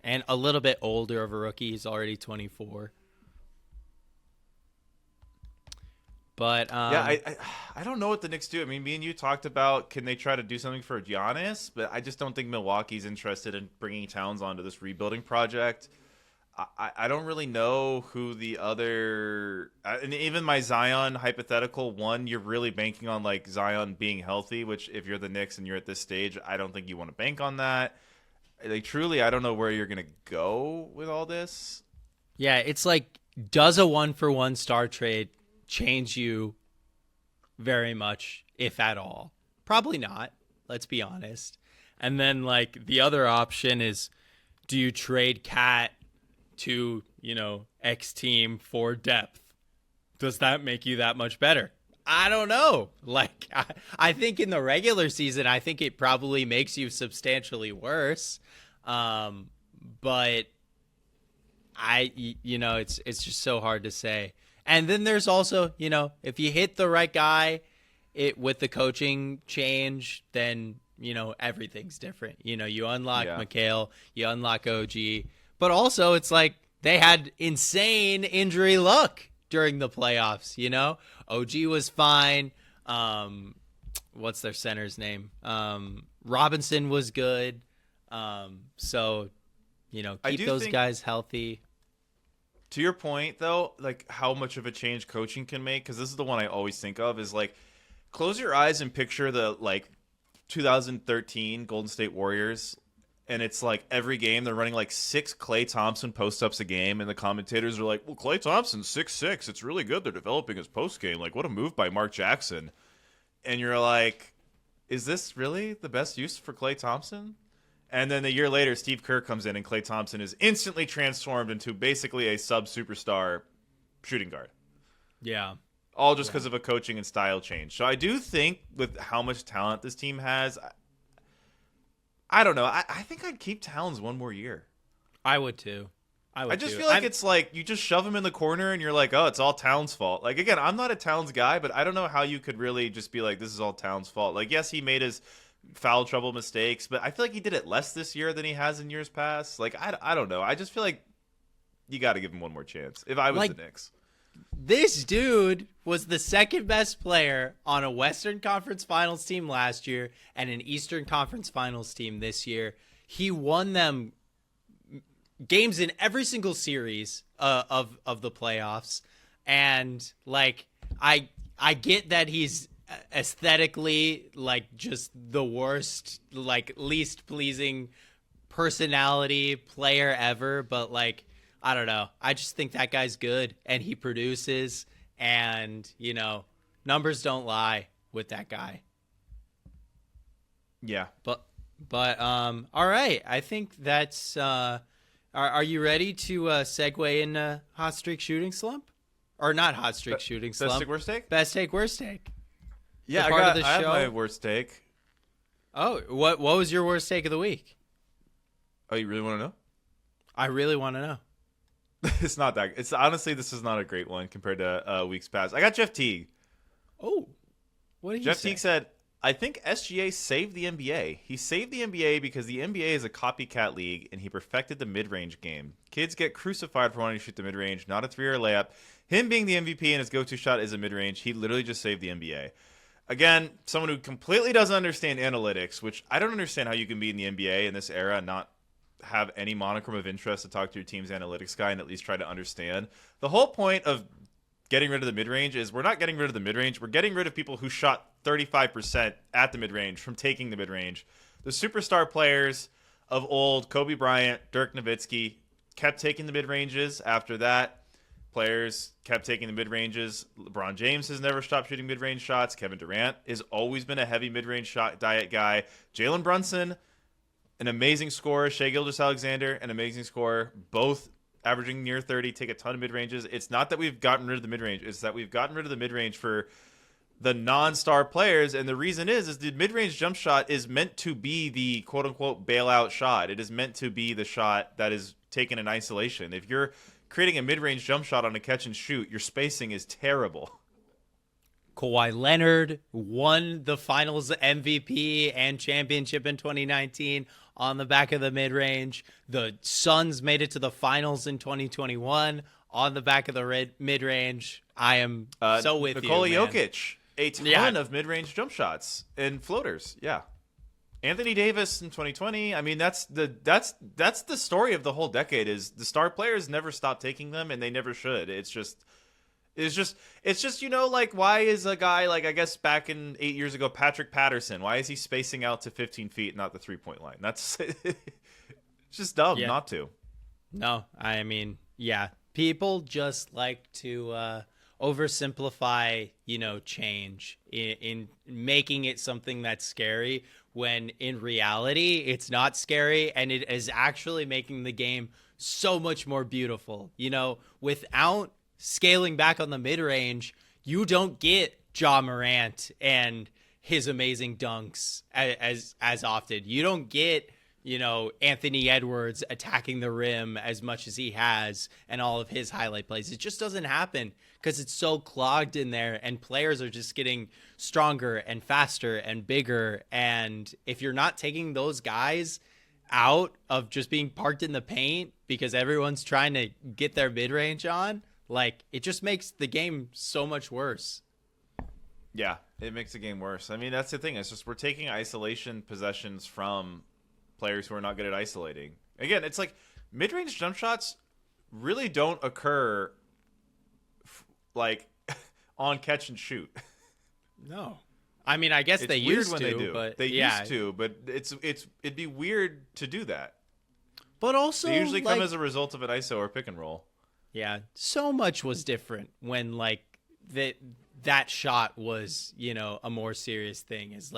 And a little bit older of a rookie. He's already 24. But I don't know what the Knicks do. I mean, me and you talked about, can they try to do something for Giannis? But I just don't think Milwaukee's interested in bringing Towns onto this rebuilding project. I don't really know who the other, and even my Zion hypothetical one, you're really banking on like Zion being healthy, which if you're the Knicks and you're at this stage, I don't think you want to bank on that. Like, truly, I don't know where you're going to go with all this. Yeah, it's like, does a 1-for-1 star trade change you very much, if at all? Probably not. Let's be honest. And then like the other option is, do you trade Cat to, X team for depth? Does that make you that much better? I don't know. Like, I think in the regular season, I think it probably makes you substantially worse. But it's just so hard to say. And then there's also, if you hit the right guy with the coaching change, then, everything's different. You unlock McHale, you unlock OG. But also, it's like they had insane injury luck during the playoffs, OG was fine. What's their center's name? Robinson was good. So, keep those guys healthy. To your point, though, like how much of a change coaching can make, because this is the one I always think of, is like close your eyes and picture the like 2013 Golden State Warriors. And it's like every game they're running like 6 Klay Thompson post-ups a game. And the commentators are like, well, Klay Thompson's 6'6". It's really good. They're developing his post-game. Like, what a move by Mark Jackson. And you're like, is this really the best use for Klay Thompson? And then a year later, Steve Kerr comes in and Klay Thompson is instantly transformed into basically a sub-superstar shooting guard. Yeah. All just because of a coaching and style change. So I do think with how much talent this team has, I don't know. I think I'd keep Towns one more year. I would too. I just feel like it's like you just shove him in the corner and you're like, oh, it's all Towns' fault. Like, again, I'm not a Towns guy, but I don't know how you could really just be like, this is all Towns' fault. Like, yes, he made his foul trouble mistakes, but I feel like he did it less this year than he has in years past. Like, I don't know. I just feel like you got to give him one more chance if I was the Knicks. This dude was the second best player on a Western Conference Finals team last year and an Eastern Conference Finals team this year. He won them games in every single series of the playoffs. And like, I get that he's aesthetically like just the worst, like least pleasing personality player ever, but like, I don't know. I just think that guy's good and he produces, and numbers don't lie with that guy. Yeah. But all right. I think that's are you ready to segue into hot streak shooting slump? Or not hot streak shooting slump. Best take, worst take? Best take, worst take. Yeah, I have my worst take. Oh, what was your worst take of the week? Oh, you really want to know? I really want to know. It's not that. It's honestly, this is not a great one compared to weeks past. I got Jeff Teague. Oh, what did Jeff Teague said, I think SGA saved the NBA. He saved the NBA because the NBA is a copycat league, and he perfected the mid-range game. Kids get crucified for wanting to shoot the mid-range, not a 3 or layup. Him being the MVP and his go-to shot is a mid-range. He literally just saved the NBA. Again, someone who completely doesn't understand analytics, which I don't understand how you can be in the NBA in this era and not have any monochrome of interest to talk to your team's analytics guy and at least try to understand. The whole point of getting rid of the mid-range is we're not getting rid of the mid-range. We're getting rid of people who shot 35% at the mid-range from taking the mid-range. The superstar players of old, Kobe Bryant, Dirk Nowitzki, kept taking the mid-ranges. After that, players kept taking the mid-ranges. LeBron James has never stopped shooting mid-range shots. Kevin Durant has always been a heavy mid-range shot diet guy. Jalen Brunson, an amazing scorer. Shai Gilgeous-Alexander, an amazing scorer. Both averaging near 30, take a ton of mid-ranges. It's not that we've gotten rid of the mid-range. It's that we've gotten rid of the mid-range for the non-star players. And the reason is the mid-range jump shot is meant to be the quote-unquote bailout shot. It is meant to be the shot that is taken in isolation. If you're creating a mid-range jump shot on a catch and shoot, your spacing is terrible. Kawhi Leonard won the finals MVP and championship in 2019 on the back of the mid-range. The Suns made it to the finals in 2021 on the back of the mid-range. I am so with Nikola you, man. Jokic, a ton of mid-range jump shots and floaters. Yeah. Anthony Davis in 2020. I mean, that's the story of the whole decade is the star players never stop taking them and they never should. It's just like, why is a guy like, I guess back in 8 years ago, Patrick Patterson, why is he spacing out to 15 feet, not the 3-point line? That's it's just dumb not to. No, I mean, yeah, people just like to oversimplify, change in making it something that's scary when in reality it's not scary and it is actually making the game so much more beautiful. Without scaling back on the mid-range, you don't get Ja Morant and his amazing dunks as often. You don't get Anthony Edwards attacking the rim as much as he has and all of his highlight plays. It just doesn't happen because it's so clogged in there, and players are just getting stronger and faster and bigger. And if you're not taking those guys out of just being parked in the paint because everyone's trying to get their mid-range on, it just makes the game so much worse. Yeah, it makes the game worse. I mean, that's the thing. It's just we're taking isolation possessions from players who are not good at isolating. Again, it's like mid-range jump shots really don't occur on catch and shoot. No. I mean, I guess it's they weird used when to, they do. but They used to, but it'd be weird to do that. But also they usually come as a result of an ISO or pick and roll. Yeah, so much was different when that shot was, a more serious thing. Is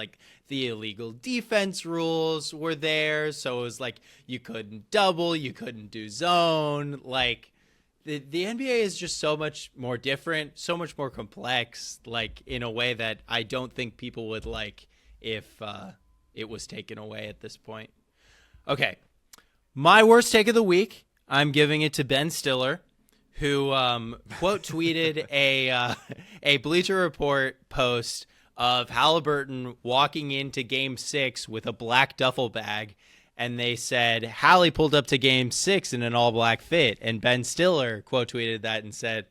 the illegal defense rules were there, so it was you couldn't double, you couldn't do zone. The NBA is just so much more different, so much more complex, in a way that I don't think people would like if it was taken away at this point. Okay, my worst take of the week, I'm giving it to Ben Stiller, who quote tweeted a Bleacher Report post of Halliburton walking into Game 6 with a black duffel bag, and they said Hallie pulled up to Game 6 in an all-black fit, and Ben Stiller quote tweeted that and said,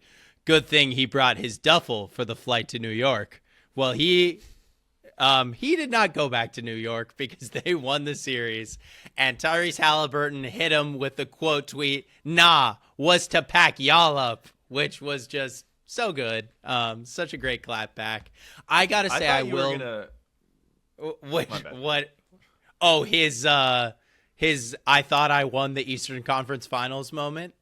"Good thing he brought his duffel for the flight to New York." Well, he did not go back to New York because they won the series, and Tyrese Halliburton hit him with the quote tweet, "Nah, was to pack y'all up," which was just so good. Such a great clap back. I gotta say, I will. What? Oh, his I thought I won the Eastern Conference Finals moment.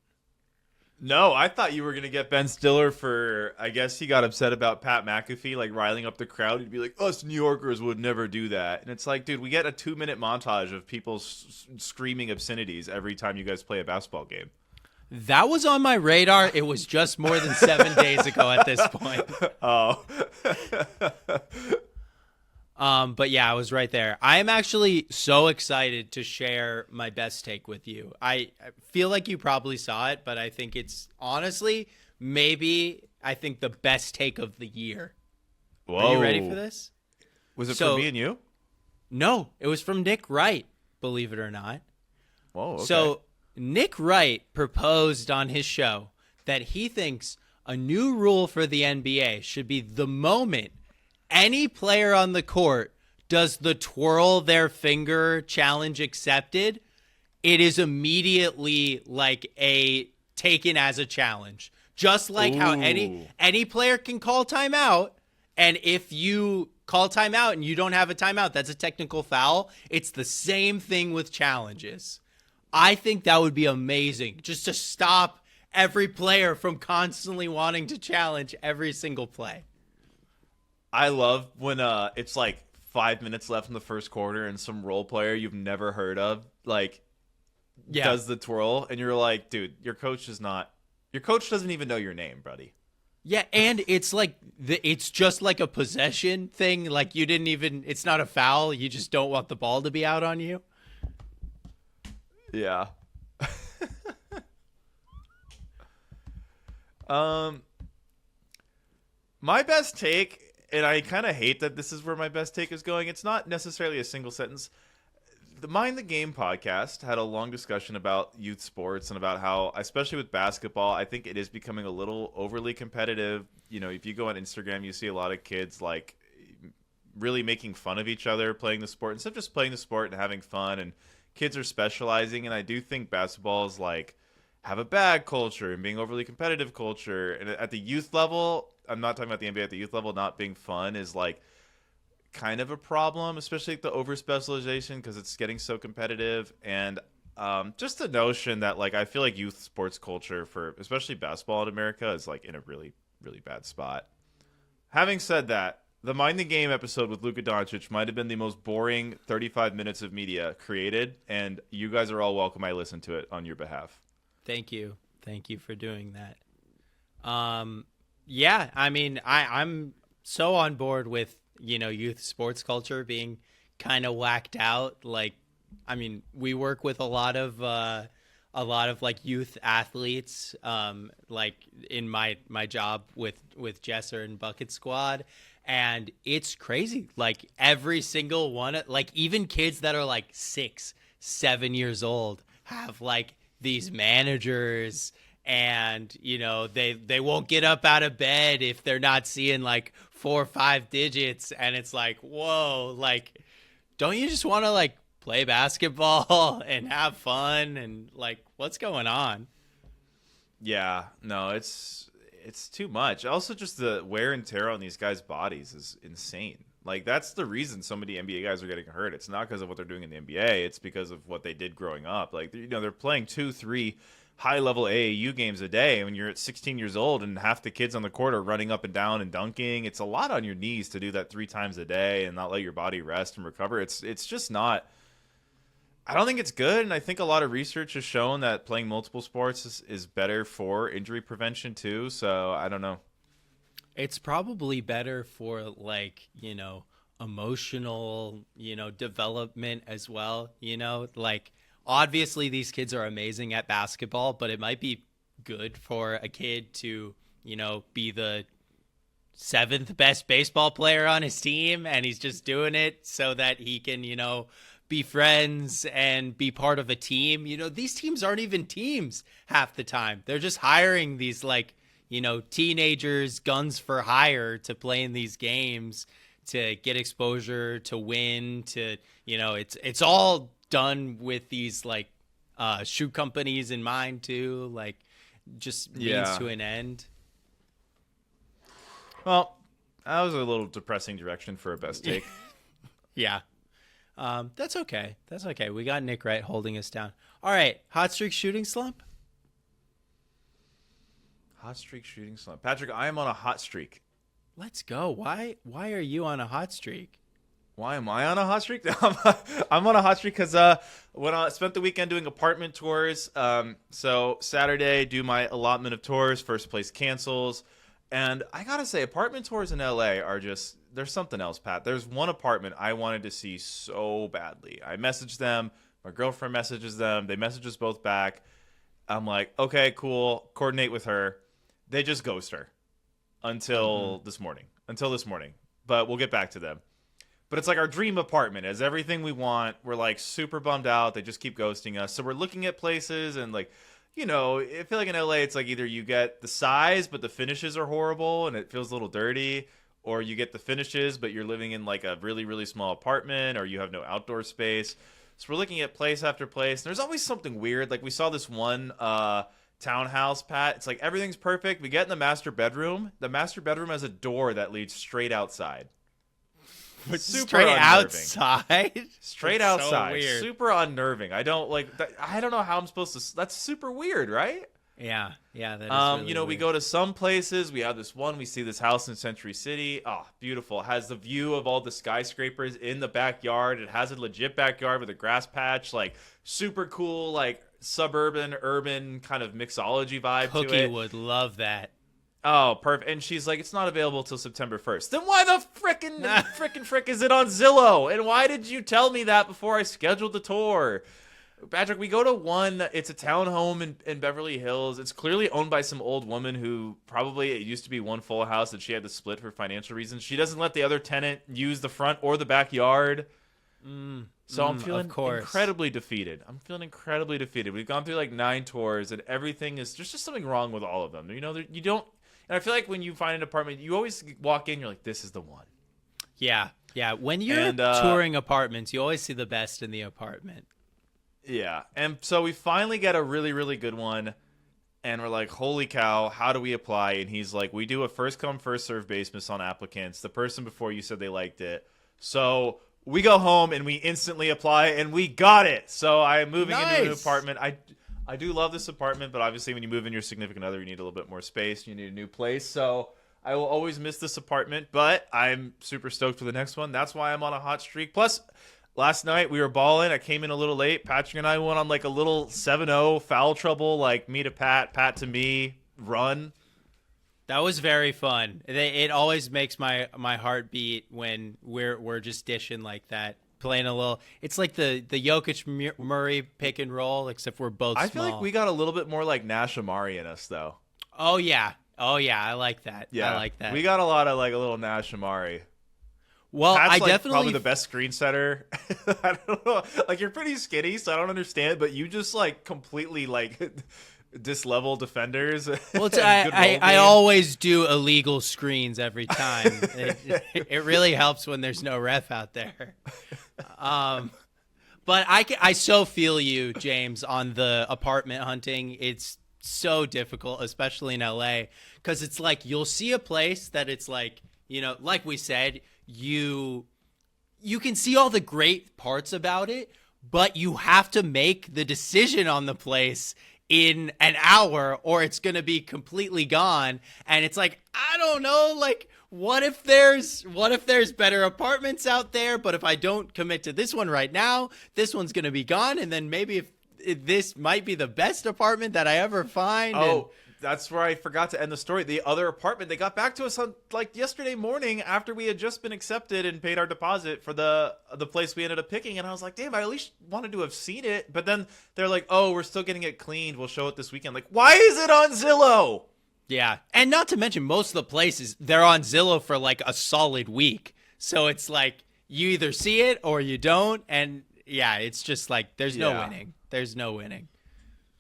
No, I thought you were going to get Ben Stiller for, I guess he got upset about Pat McAfee, riling up the crowd. He'd be like, us New Yorkers would never do that. And it's like, dude, we get a 2-minute montage of people screaming obscenities every time you guys play a basketball game. That was on my radar. It was just more than 7 days ago at this point. Oh. But yeah, I was right there. I am actually so excited to share my best take with you. I feel like you probably saw it, but I think it's honestly I think the best take of the year. Whoa. Are you ready for this? Was it for me and you? No, it was from Nick Wright, believe it or not. Whoa, okay. So Nick Wright proposed on his show that he thinks a new rule for the NBA should be the moment any player on the court does the twirl their finger challenge accepted, it is immediately taken as a challenge. Just like how any player can call timeout, and if you call timeout and you don't have a timeout, that's a technical foul. It's the same thing with challenges. I think that would be amazing, just to stop every player from constantly wanting to challenge every single play. I love when it's 5 minutes left in the first quarter and some role player you've never heard of does the twirl, and you're like, dude, your coach doesn't even know your name, buddy. Yeah, and it's it's just like a possession thing. It's not a foul. You just don't want the ball to be out on you. Yeah. My best take, and I kind of hate that this is where my best take is going. It's not necessarily a single sentence. The Mind the Game podcast had a long discussion about youth sports and about how, especially with basketball, I think it is becoming a little overly competitive. If you go on Instagram, you see a lot of kids really making fun of each other playing the sport instead of just playing the sport and having fun. And kids are specializing, and I do think basketball is have a bag culture and being overly competitive culture. And at the youth level, I'm not talking about the NBA, at the youth level, not being fun is kind of a problem, especially the over specialization because it's getting so competitive. And just the notion that I feel like youth sports culture for especially basketball in America is in a really, really bad spot. Having said that, the Mind the Game episode with Luka Doncic might have been the most boring 35 minutes of media created, and you guys are all welcome. I listened to it on your behalf. Thank you for doing that. Yeah, I mean, I'm so on board with, youth sports culture being kind of whacked out. Like, I mean, we work with a lot of like youth athletes, like in my job with Jesser and Bucket Squad. And it's crazy. Like every single one, like even kids that are like 6, 7 years old have like these managers, and they won't get up out of bed if they're not seeing like 4 or 5 digits. And it's like, whoa, like, don't you just want to like play basketball and have fun? And like, what's going on? Yeah, no, it's too much. Also, just the wear and tear on these guys' bodies is insane. Like, that's the reason so many NBA guys are getting hurt. It's not because of what they're doing in the NBA. It's because of what they did growing up. Like, they're playing 2, 3 high-level AAU games a day when you're at 16 years old, and half the kids on the court are running up and down and dunking. It's a lot on your knees to do that 3 times a day and not let your body rest and recover. It's just not... I don't think it's good, and I think a lot of research has shown that playing multiple sports is better for injury prevention too, so I don't know. It's probably better for like, emotional, development as well, like obviously these kids are amazing at basketball, but it might be good for a kid to, be the 7th best baseball player on his team, and he's just doing it so that he can, be friends and be part of a team. These teams aren't even teams half the time. They're just hiring these like, teenagers, guns for hire to play in these games, to get exposure, to win, to, it's all done with these like shoe companies in mind too, like just means to an end. Well, that was a little depressing direction for a best take. Yeah. That's okay. That's okay. We got Nick right holding us down. All right. Hot streak shooting slump? Hot streak shooting slump. Patrick, I am on a hot streak. Let's go. Why are you on a hot streak? Why am I on a hot streak? I'm on a hot streak because when I spent the weekend doing apartment tours, so Saturday do my allotment of tours, first place cancels. And I got to say, apartment tours in LA are just, there's something else, Pat. There's one apartment I wanted to see so badly. I messaged them. My girlfriend messages them. They message us both back. I'm like, okay, cool. Coordinate with her. They just ghost her until this morning. But we'll get back to them. But it's like our dream apartment. It has everything we want. We're like super bummed out. They just keep ghosting us. So we're looking at places and like, I feel like in LA, it's like either you get the size, but the finishes are horrible and it feels a little dirty, or you get the finishes, but you're living in like a really, really small apartment, or you have no outdoor space. So we're looking at place after place. And there's always something weird. Like we saw this one townhouse, Pat. It's like everything's perfect. We get in the master bedroom. The master bedroom has a door that leads straight outside. Straight outside? Straight outside. So super unnerving. I don't know how I'm supposed to. That's super weird, right? Yeah, that is really weird. We go to some places. We have this one. We see this house in Century City. Oh, beautiful. It has the view of all the skyscrapers in the backyard. It has a legit backyard with a grass patch. Like super cool, like suburban, urban kind of mixology vibe to it. Cookie would love that. Oh, perfect. And she's like, it's not available till September 1st. Then why the frickin' is it on Zillow? And why did you tell me that before I scheduled the tour? Patrick, we go to one. It's a townhome in Beverly Hills. It's clearly owned by some old woman who probably, it used to be one full house that she had to split for financial reasons. She doesn't let the other tenant use the front or the backyard. So I'm feeling incredibly defeated. We've gone through like 9 tours, and everything is, there's just something wrong with all of them. You don't. And I feel like when you find an apartment, you always walk in, you're like, this is the one. Yeah. When you're touring apartments, you always see the best in the apartment. Yeah. And so we finally get a really, really good one. And we're like, holy cow, how do we apply? And he's like, we do a first come, first serve basis on applicants. The person before you said they liked it. So we go home and we instantly apply and we got it. So I'm moving into a new apartment. I do love this apartment, but obviously when you move in your significant other, you need a little bit more space. You need a new place. So I will always miss this apartment, but I'm super stoked for the next one. That's why I'm on a hot streak. Plus, last night we were balling. I came in a little late. Patrick and I went on like a little 7-0 foul trouble, like me to Pat, Pat to me run. That was very fun. It always makes my heart beat when we're just dishing like that, playing a little. It's like the Jokic Murray pick and roll, except we're both small. I feel like we got a little bit more like Nash Amari in us, though. Oh yeah, I like that. Yeah, I like that. We got a lot of like a little Nash Amari. Well, Pat's I like definitely probably the best screen setter. I don't know. Like you're pretty skinny, so I don't understand. But you just like completely like dislevel defenders. Well, I always do illegal screens every time. It really helps when there's no ref out there. But I so feel you, James, on the apartment hunting. It's so difficult, especially in LA, because it's like you'll see a place that it's like, you know, like we said, you can see all the great parts about it, but you have to make the decision on the place in an hour or it's going to be completely gone. And it's like, I don't know, like what if there's better apartments out there, but if I don't commit to this one right now, this one's going to be gone, and then maybe if this might be the best apartment that I ever find. That's where I forgot to end the story. The other apartment, they got back to us on like yesterday morning after we had just been accepted and paid our deposit for the place we ended up picking. And I was like, damn, I at least wanted to have seen it. But then they're like, oh, we're still getting it cleaned. We'll show it this weekend. Like, why is it on Zillow? Yeah. And not to mention most of the places, they're on Zillow for like a solid week. So it's like you either see it or you don't. And yeah, it's just like there's no winning. There's no winning.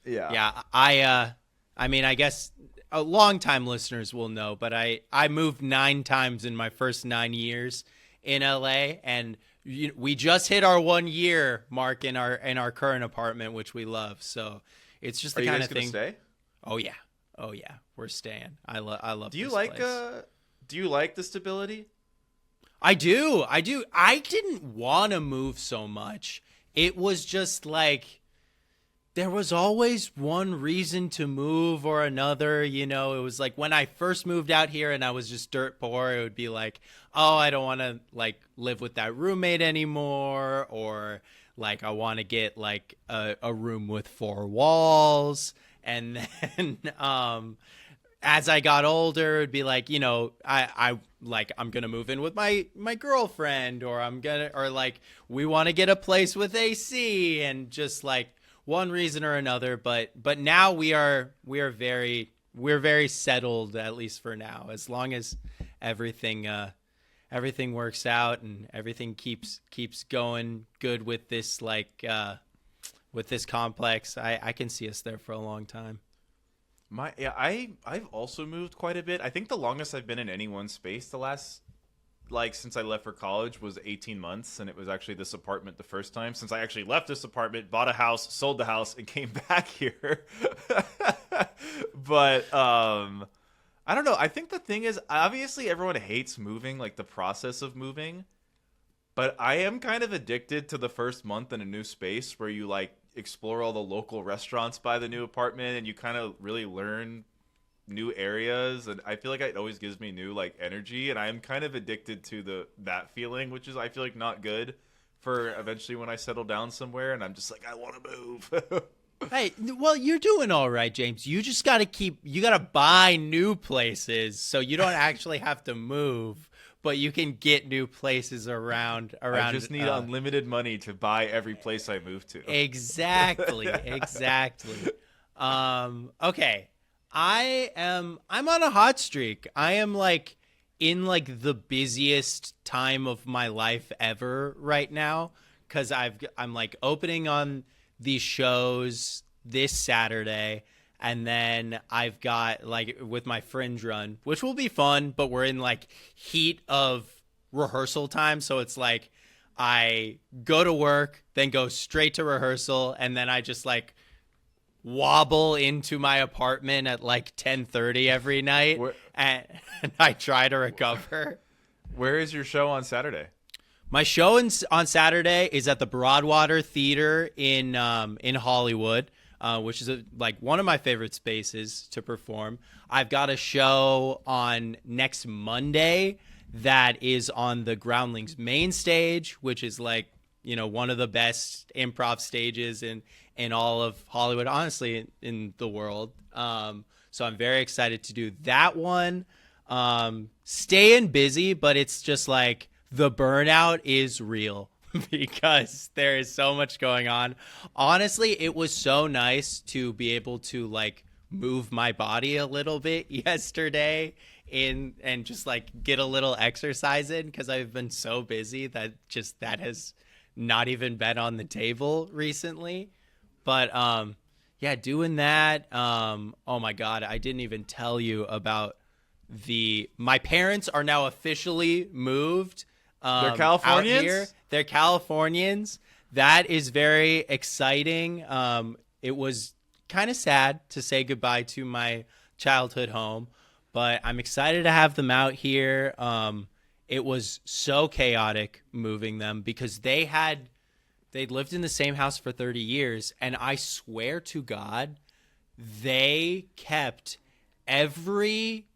Yeah. Yeah. I mean, I guess long-time listeners will know, but I moved 9 times in my first 9 years in LA, and we just hit our 1 year mark in our current apartment, which we love. So it's just the kind of thing. Stay? Oh yeah, we're staying. I love. Do you this like place. Do you like the stability? I do. I didn't want to move so much. It was just like, there was always one reason to move or another. You know, it was like when I first moved out here and I was just dirt poor, it would be like, oh, I don't want to like live with that roommate anymore. Or like, I want to get like a room with 4 walls. And then, as I got older, it'd be like, you know, I'm going to move in with my girlfriend, or like, we want to get a place with AC, and just like, one reason or another, but now we're very settled, at least for now. As long as everything works out and everything keeps going good with this with this complex, I can see us there for a long time. I've also moved quite a bit. I think the longest I've been in any one space since I left for college was 18 months, and it was actually this apartment the first time since I actually left this apartment, bought a house, sold the house, and came back here. But I don't know. I think the thing is, obviously everyone hates moving, like the process of moving, but I am kind of addicted to the first month in a new space where you like explore all the local restaurants by the new apartment, and you kind of really learn new areas, and I feel like it always gives me new like energy, and I'm kind of addicted to that feeling, which is I feel like not good for eventually when I settle down somewhere and I'm just like, I want to move. Hey, well, you're doing all right, James. You just got to buy new places so you don't actually have to move, but you can get new places around. I just need unlimited money to buy every place I move to. Exactly. Okay. I'm on a hot streak. I am like in like the busiest time of my life ever right now, because I'm like opening on these shows this Saturday, and then I've got like with my Fringe run, which will be fun, but we're in like heat of rehearsal time, so it's like I go to work, then go straight to rehearsal, and then I just like wobble into my apartment at like 10:30 every night, and I try to recover. Where is your show on Saturday? My show on Saturday is at the Broadwater Theater in Hollywood. which is like one of my favorite spaces to perform. I've got a show on next Monday that is on the Groundlings main stage, which is like, you know, one of the best improv stages in all of Hollywood, honestly, in the world. So I'm very excited to do that one. Staying busy, but it's just like the burnout is real because there is so much going on. Honestly, it was so nice to be able to like move my body a little bit yesterday and just like get a little exercise in, because I've been so busy that has not even been on the table recently. But yeah, doing that. Oh my God, I didn't even tell you about my parents are now officially moved. They're Californians? Out here. They're Californians. That is very exciting. It was kind of sad to say goodbye to my childhood home, but I'm excited to have them out here. It was so chaotic moving them because they'd lived in the same house for 30 years, and I swear to God, they kept every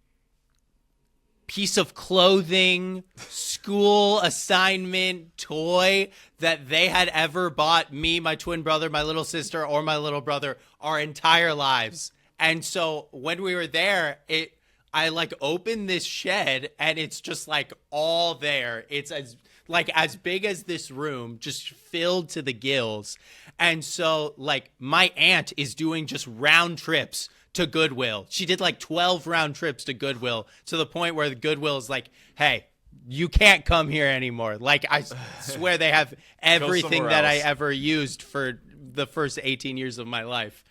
piece of clothing, school assignment, toy that they had ever bought me, my twin brother, my little sister, or my little brother our entire lives. And so when we were there, I like opened this shed and it's just like all there. It's as big as this room, just filled to the gills. And so like my aunt is doing just round trips to Goodwill. She did like 12 round trips to Goodwill, to the point where the Goodwill is like, hey, you can't come here anymore. Like, I swear they have everything that I ever used for the first 18 years of my life.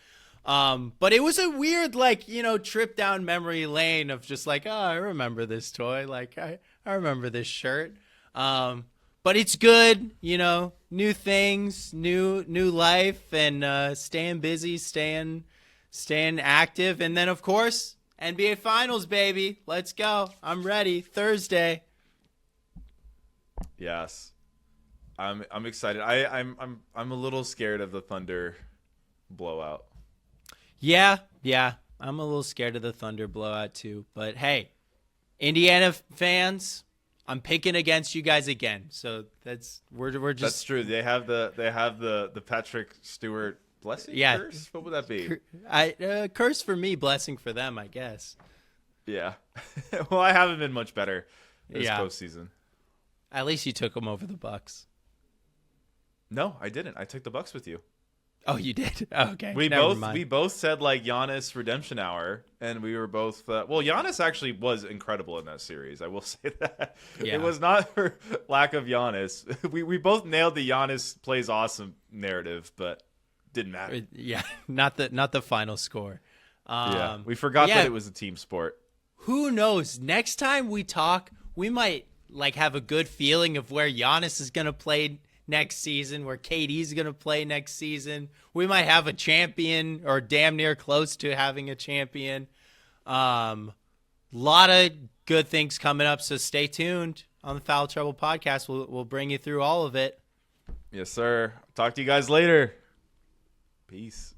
But it was a weird, like, you know, trip down memory lane of just like, oh, I remember this toy. Like, I remember this shirt. But it's good, you know, new things, new life, and staying busy, staying active. And then, of course, NBA Finals, baby. Let's go. I'm ready. Thursday. Yes. I'm excited. I'm a little scared of the Thunder blowout. Yeah. I'm a little scared of the Thunder blowout too. But hey, Indiana fans, I'm picking against you guys again. So we're just That's true. They have the Patrick Stewart blessing, yeah. Curse? What would that be? Curse for me, blessing for them, I guess. Yeah. Well, I haven't been much better this Yeah. postseason. At least you took them over the Bucks. No, I didn't. I took the Bucks with you. Oh, you did? Oh, okay. We Never mind. both said like Giannis redemption hour, and we were both well, Giannis actually was incredible in that series. I will say that. Yeah. It was not for lack of Giannis. We both nailed the Giannis plays awesome narrative, but didn't matter. Yeah, not the final score. Yeah, we forgot that it was a team sport. Who knows? Next time we talk, we might like have a good feeling of where Giannis is going to play next season, where KD's going to play next season. We might have a champion, or damn near close to having a champion. Lot of good things coming up, so stay tuned on the Foul Trouble podcast. We'll bring you through all of it. Yes, sir. Talk to you guys later. Peace.